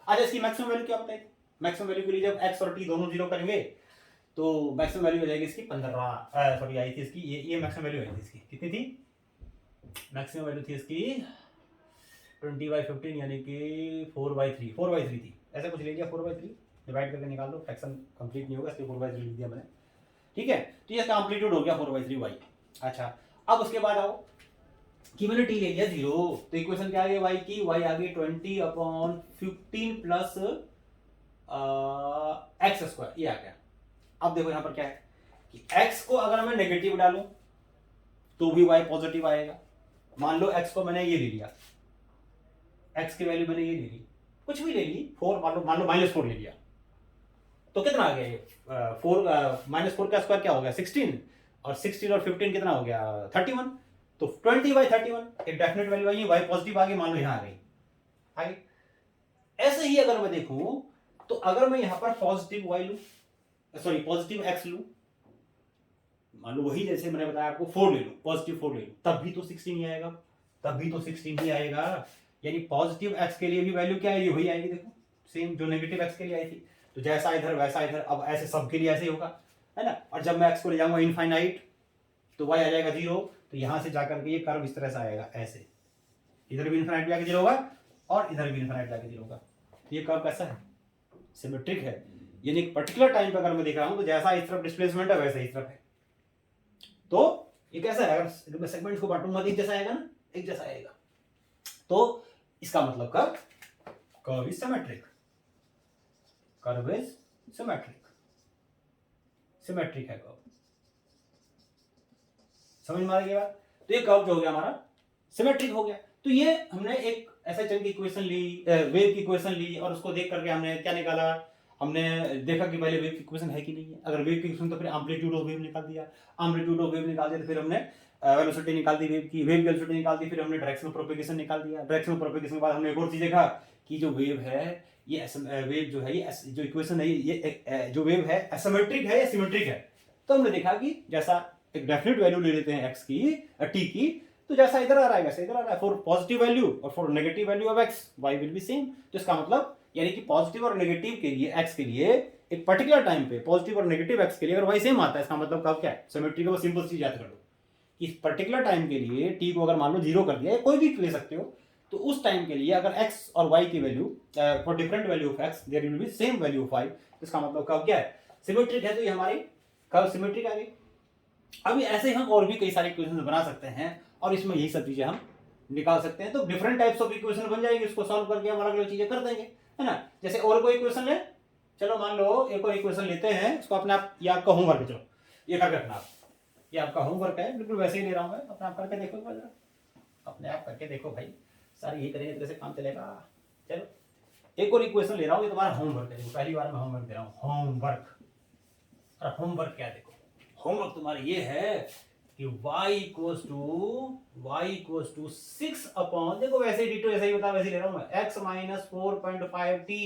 Speaker 2: अच्छा इसकी मैक्सिमम वैल्यू क्या बताएगी, मैक्सिमम वैल्यू के लिए जब x और t दोनों 0 करेंगे तो मैक्सिमम वैल्यू हो जाएगी इसकी 15, सॉरी आई थी इसकी, ये मैक्सिमम वैल्यू आई थी इसकी, कितनी थी, मैक्सिमम वैल्यू थी इसकी 20/15 यानी कि 4/3 थी, ऐसा कुछ ले लिया, 4/3 डिवाइड करके निकाल लो, फ्रैक्शन कंप्लीट नहीं होगा इसलिए 4/3 लिख दिया मैंने, ठीक है। तो ये इसका एम्पलीट्यूड हो गया 4/3 y। अच्छा अब उसके बाद आओ कि मैंने t ले लिया 0, तो इक्वेशन क्या आ गई y की, y आ गई 20/15 प्लस x², ये आ गया। अब देखो यहां पर क्या है कि x को अगर मैं नेगेटिव डालूं तो भी y पॉजिटिव आएगा, मान लो x को मैंने ये ले लिया, x की वैल्यू मैंने ये ले ली, कुछ भी ले ली 4, मान लो -4 ले लिया, तो कितना आ गया ये 4 -4 का स्क्वायर क्या हो गया 16, और 16 और 15 कितना हो गया 31, तो 20/31 एक डेफिनेट वैल्यू आई, y पॉजिटिव आ गई, मान लो यहां आ गई। ऐसे ही अगर मैं देखूं तो अगर मैं यहां पर पॉजिटिव y लूं सॉरी पॉजिटिव एक्स लूं, मान लो वही जैसे मैंने बताया आपको 4 ले लो, पॉजिटिव 4 ले लो, तब भी तो 16 ही आएगा, तब भी तो 16 ही आएगा। यानी पॉजिटिव एक्स के लिए भी वैल्यू क्या है, वही आएगी। देखो सेम जो नेगेटिव एक्स के लिए आई थी, तो जैसा इधर वैसा इधर, अब ऐसे सबके लिए ऐसे ही होगा, है ना। और जब मैं एक्स को ले जाऊंगा इनफाइनाइट तो वाई आ जाएगा 0, तो यहां से जाकर के ये कर्व इस तरह से आएगा, ऐसे इधर भी इनफाइनाइट जाके 0 होगा और इधर भी इनफाइनाइट जाके 0 होगा। ये कर्व कैसा है, सिमेट्रिक है। यानी एक पर्टिकुलर टाइम पे अगर मैं देख रहा हूं तो जैसा इस तरफ डिस्प्लेसमेंट है वैसे इस तरफ है, तो ये कैसा है, अगर मैं सेगमेंट को बांटूंगा तो एक जैसा आएगा ना, एक जैसा आएगा। तो इसका मतलब curve is symmetric, curve is symmetric, symmetric है कर्व। समझ में आ गई बात। तो ये कर्व जो हो गया हमारा सिमेट्रिक हो गया। तो ये हमने एक ऐसा चंग की इक्वेशन ली, वेव की इक्वेशन ली, और उसको देख करके हमने क्या निकाला, हमने देखा कि पहले वेव की इक्वेशन है कि नहीं है। अगर वेव की इक्वेशन तो फिर एम्पलीट्यूड ऑफ वेव निकाल दिया, एम्पलीट्यूड ऑफ वेव निकाल दिया, तो फिर हमने वेलोसिटी निकाल दी वेव की, वेव की वेलोसिटी निकाल दी, फिर हमने डायरेक्शन ऑफ प्रोपेगेशन निकाल दिया। डायरेक्शन ऑफ प्रोपेगेशन के बाद हमने एक और चीज देखा कि जो वेव है ये वेव जो है ये जो इक्वेशन है ये जो वेव है एसिमेट्रिक है या सिमेट्रिक है। तो हमने देखा कि जैसा एक डेफिनेट वैल्यू ले लेते हैं एक्स की, टी की, तो जैसा इधर आ रहा है वैसे इधर आ रहा है। फॉर पॉजिटिव वैल्यू और for negative value of x y will be same. तो इसका मतलब यानी कि पॉजिटिव और नेगेटिव के लिए एक्स के लिए एक पर्टिकुलर टाइम पे पॉजिटिव और नेगेटिव एक्स के लिए अगर वाई सेम आता है, इसका मतलब कब क्या है, सिमेट्री को सिंपल चीज याद कर लो। इस पर्टिकुलर टाइम के लिए टी को अगर मान लो 0 कर दिया, कोई भी ले सकते हो, तो उस टाइम के लिए अगर एक्स और वाई की value for different value of x there will be same value of y, इसका मतलब कब क्या है, सिमेट्रिक है। तो ये हमारी कब सिमेट्रिक आ गई। अभी ऐसे ही हम और भी कई सारे इक्वेशन बना सकते हैं और इसमें यही सब चीजें हम निकाल सकते हैं। तो डिफरेंट टाइप्स ऑफ इक्वेशन बन जाएंगे, उसको सॉल्व करके हम अलग अलग चीजें कर देंगे, है ना। जैसे और कोई इक्वेशन ले, चलो मान लो एक और इक्वेशन लेते हैं, इसको अपने आप, ये आपका होमवर्क है, चलो ये करके रखना आप, ये आपका होमवर्क है, बिल्कुल वैसे ही ले रहा हूं मैं, अपने आप करके देखो जरा, अपने आप करके देखो भाई, सारे यही करेंगे, तरह से काम चलेगा। चलो एक और इक्वेशन ले रहा हूँ, ये तुम्हारा होमवर्क है, पहली बार मैं होमवर्क दे रहा हूँ, होमवर्क। और होमवर्क क्या, देखो होमवर्क तुम्हारा ये है कि y इक्वल्स टू 6 अपॉन, देखो वैसे ही डिटो ऐसे ही बता, वैसे ही ले रहा हूं मैं, x माइनस 4.5t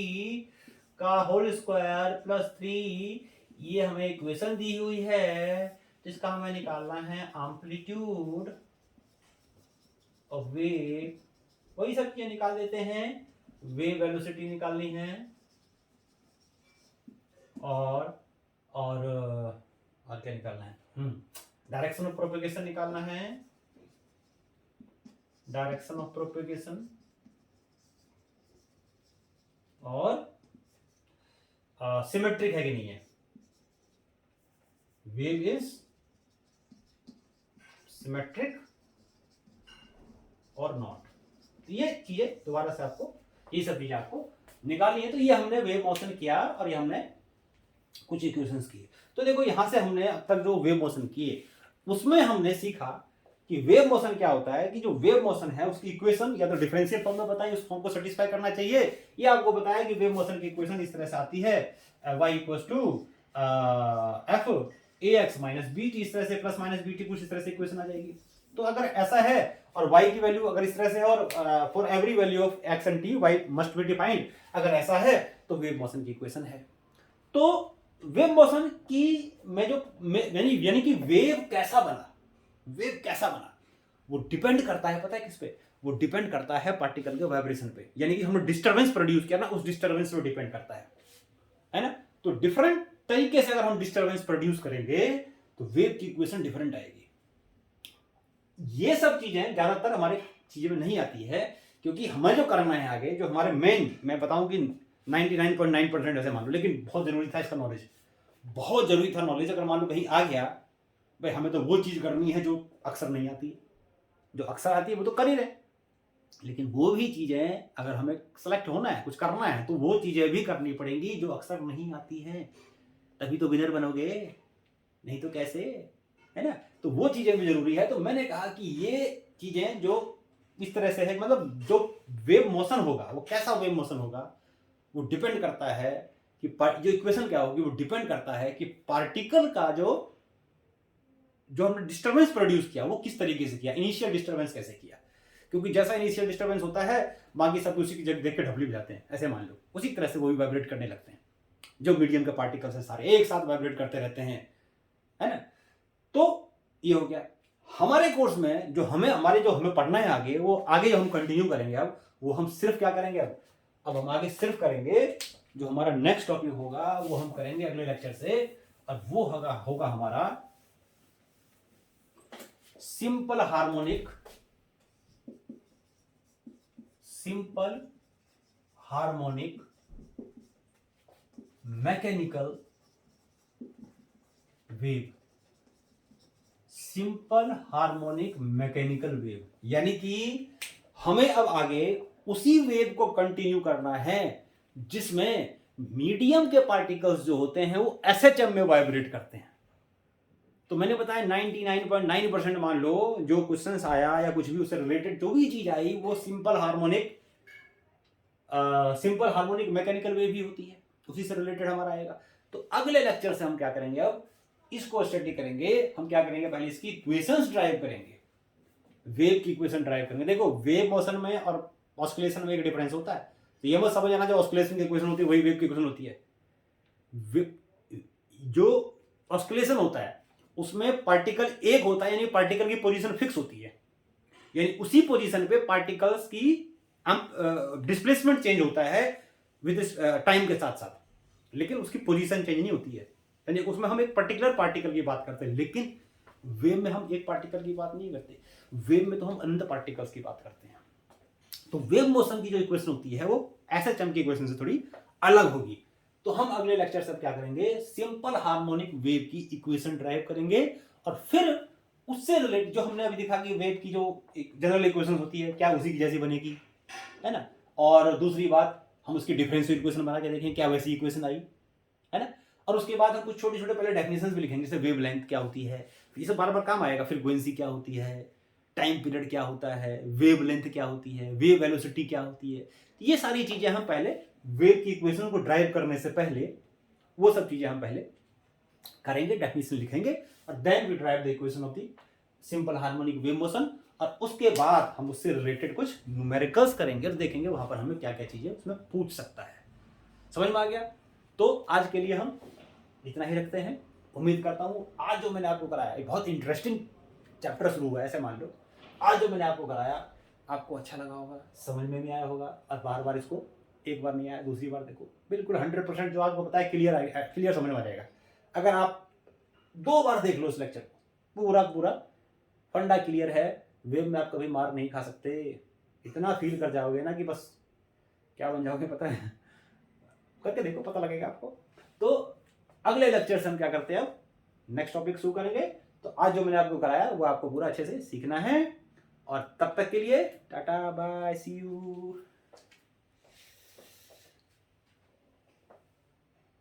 Speaker 2: का होल स्क्वायर प्लस 3, ये हमें इक्वेशन दी हुई है, तो इसका हमें निकालना है एम्पलीट्यूड ऑफ वेव, वही सब चीजें निकाल देते हैं, वेव वेलोसिटी निकालनी है और क्या निकालना है, डायरेक्शन ऑफ प्रोपेगेशन निकालना है, डायरेक्शन ऑफ प्रोपेगेशन, और सिमेट्रिक है कि नहीं है, वेव इज सिमेट्रिक और नॉट। तो ये चीजें दोबारा से आपको, ये सब चीजें आपको निकालनी है। तो ये हमने वेव मोशन किया और ये हमने कुछ इक्वेशंस किए। तो देखो यहां से हमने अब तक जो वेव मोशन किए उसमें हमने सीखा कि वेव मोशन क्या होता है, कि जो वेव मोशन है उसकी इक्वेशन या तो डिफरेंशियल फॉर्म में बताई, उस फॉर्म को सेटिस्फाई करना चाहिए, ये आपको बताया कि वेव मोशन की इक्वेशन इस तरह से आती है, y equals to f a x minus b t, इस तरह से प्लस माइनस बी टी, कुछ इस तरह से इक्वेशन आ जाएगी। तो अगर ऐसा है और y की वैल्यू अगर इस तरह से, और for every value of x and t y must be defined, अगर ऐसा है तो वेव मोशन की इक्वेशन है। तो वेव मोशन की मैं जो यानी कि वेव कैसा बना, वेव कैसा बना वो डिपेंड करता है, पता है किस पे, वो डिपेंड करता है पार्टिकल के वाइब्रेशन पे, यानी कि हमने डिस्टरबेंस प्रोड्यूस किया ना, उस डिस्टरबेंस पे डिपेंड करता है ना। तो डिफरेंट तरीके से अगर हम डिस्टरबेंस प्रोड्यूस करेंगे तो वेव की इक्वेशन डिफरेंट आएगी। ये सब चीजें ज्यादातर हमारे चीजों में नहीं आती है, क्योंकि हमें जो करना है आगे, जो हमारे मेन, मैं बताऊं कि 99.9% ऐसे मान लो, लेकिन बहुत जरूरी था इसका नॉलेज, बहुत जरूरी था नॉलेज। अगर मान लो कहीं आ गया भाई, हमें तो वो चीज करनी है जो अक्सर नहीं आती है, जो अक्सर आती है वो तो कर ही रहे, लेकिन वो भी चीजें अगर हमें सेलेक्ट होना है, कुछ करना है, तो वो चीजें भी करनी पड़ेंगी जो अक्सर नहीं आती है, तभी तो विनर बनोगे, नहीं तो कैसे, है ना। तो वो चीजें भी जरूरी है। तो मैंने कहा कि ये चीजें जो इस तरह से है, मतलब जो वेव मोशन होगा वो कैसा वेव मोशन होगा, वो डिपेंड करता है कि जो इक्वेशन क्या होगी, वो डिपेंड करता है कि पार्टिकल का जो हमने डिस्टरबेंस प्रोड्यूस किया वो किस तरीके से किया, इनिशियल डिस्टरबेंस कैसे किया। क्योंकि जैसा इनिशियल डिस्टरबेंस होता है बाकी सब उसी की जगह देख के ढपली जाते हैं, ऐसे मान लो, उसी तरह से वो भी वाइब्रेट करने लगते हैं। जो मीडियम के पार्टिकल्स हैं सारे एक साथ वाइब्रेट करते रहते हैं, है ना। तो ये हो गया हमारे कोर्स में जो हमें पढ़ना है आगे, वो आगे जो हम कंटिन्यू करेंगे अब, वो हम सिर्फ क्या करेंगे अब हम आगे सिर्फ करेंगे जो हमारा नेक्स्ट टॉपिक होगा वो हम करेंगे अगले लेक्चर से, और वो होगा हमारा simple harmonic mechanical wave. Simple harmonic mechanical wave, यानी कि हमें अब आगे उसी वेव को कंटिन्यू करना है जिसमें मीडियम के पार्टिकल्स जो होते हैं वो एसएचएम में वाइब्रेट करते हैं। तो मैंने बताया 99.9% मान लो जो क्वेश्चंस आया या कुछ भी उससे रिलेटेड जो भी चीज आई वो सिंपल हार्मोनिक मैकेनिकल वेव भी होती है, उसी से रिलेटेड हमारा आएगा। तो अगले लेक्चर से हम क्या करेंगे, अब इसको स्टडी करेंगे। हम क्या करेंगे, पहले इसकी इक्वेशंस ड्राइव करेंगे, वेव की इक्वेशन ड्राइव करेंगे। देखो वेव मोशन में और ऑस्किलेशन में एक डिफरेंस होता है, तो ये मत समझ आना जो ऑस्किलेशन की इक्वेशन होती है वही वेव की इक्वेशन होती है। जो ऑस्किलेशन होता है उसमें पार्टिकल एक होता है, यानी पार्टिकल की पोजीशन फिक्स होती है, यानी उसी पोजीशन पे पार्टिकल्स की डिस्प्लेसमेंट चेंज होता है विद टाइम के साथ साथ, लेकिन उसकी पोजीशन चेंज नहीं होती है। यानी उसमें हम एक पर्टिकुलर पार्टिकल की बात करते हैं, लेकिन वेव में हम एक पार्टिकल की बात नहीं करते, वेव में तो हम अनंत पार्टिकल्स की बात करते हैं। तो वेव मोशन की जो इक्वेशन होती है वो एसएचएम की इक्वेशन से थोड़ी अलग होगी। तो हम अगले लेक्चर से क्या करेंगे, सिंपल हार्मोनिक वेव की इक्वेशन ड्राइव करेंगे, और फिर उससे रिलेटेड जो हमने अभी देखा कि वेव की जो जनरल इक्वेशन होती है क्या उसी की जैसी बनेगी, है ना। और दूसरी बात हम उसकी डिफरेंशियल इक्वेशन बना के देखें क्या वैसी इक्वेशन आई, है ना। और उसके बाद हम कुछ छोटे छोटे पहले डेफिनेशंस भी लिखेंगे, जैसे वेव लेंथ क्या होती है, ये सब बार बार काम आएगा। फिर फ्रीक्वेंसी क्या होती है, टाइम पीरियड क्या होता है, वेव लेंथ क्या होती है, वेव वेलोसिटी क्या होती है, ये सारी चीजें हम पहले वेव की इक्वेशन को ड्राइव करने से पहले वो सब चीजें हम पहले करेंगे, डेफिनेशन लिखेंगे, और then we derive the equation of the simple harmonic wave motion. और उसके बाद हम उससे रिलेटेड कुछ न्यूमेरिकल्स करेंगे और देखेंगे वहां पर हमें क्या क्या चीजें उसमें पूछ सकता है। समझ में आ गया। तो आज के लिए हम इतना ही रखते हैं। उम्मीद करता हूँ आज जो मैंने आपको कराया एक बहुत इंटरेस्टिंग चैप्टर शुरू हुआ है, ऐसे मान लो आज जो मैंने आपको कराया आपको अच्छा लगा होगा, समझ में भी आया होगा, और बार बार इसको एक बार नहीं आया दूसरी बार देखो, बिल्कुल 100% जो आपको पता है क्लियर समझ में आ जाएगा। अगर आप 2 बार देख लो इस लेक्चर को, पूरा फंडा क्लियर है, वेव में आप कभी मार नहीं खा सकते, इतना फील कर जाओगे ना कि बस क्या बन जाओगे पता है, करके देखो पता लगेगा आपको। तो अगले लेक्चर से हम क्या करते हैं, अब नेक्स्ट टॉपिक शुरू करेंगे। तो आज जो मैंने आपको कराया वो आपको पूरा अच्छे से सीखना है, और तब तक के लिए टाटा बाय सी यू।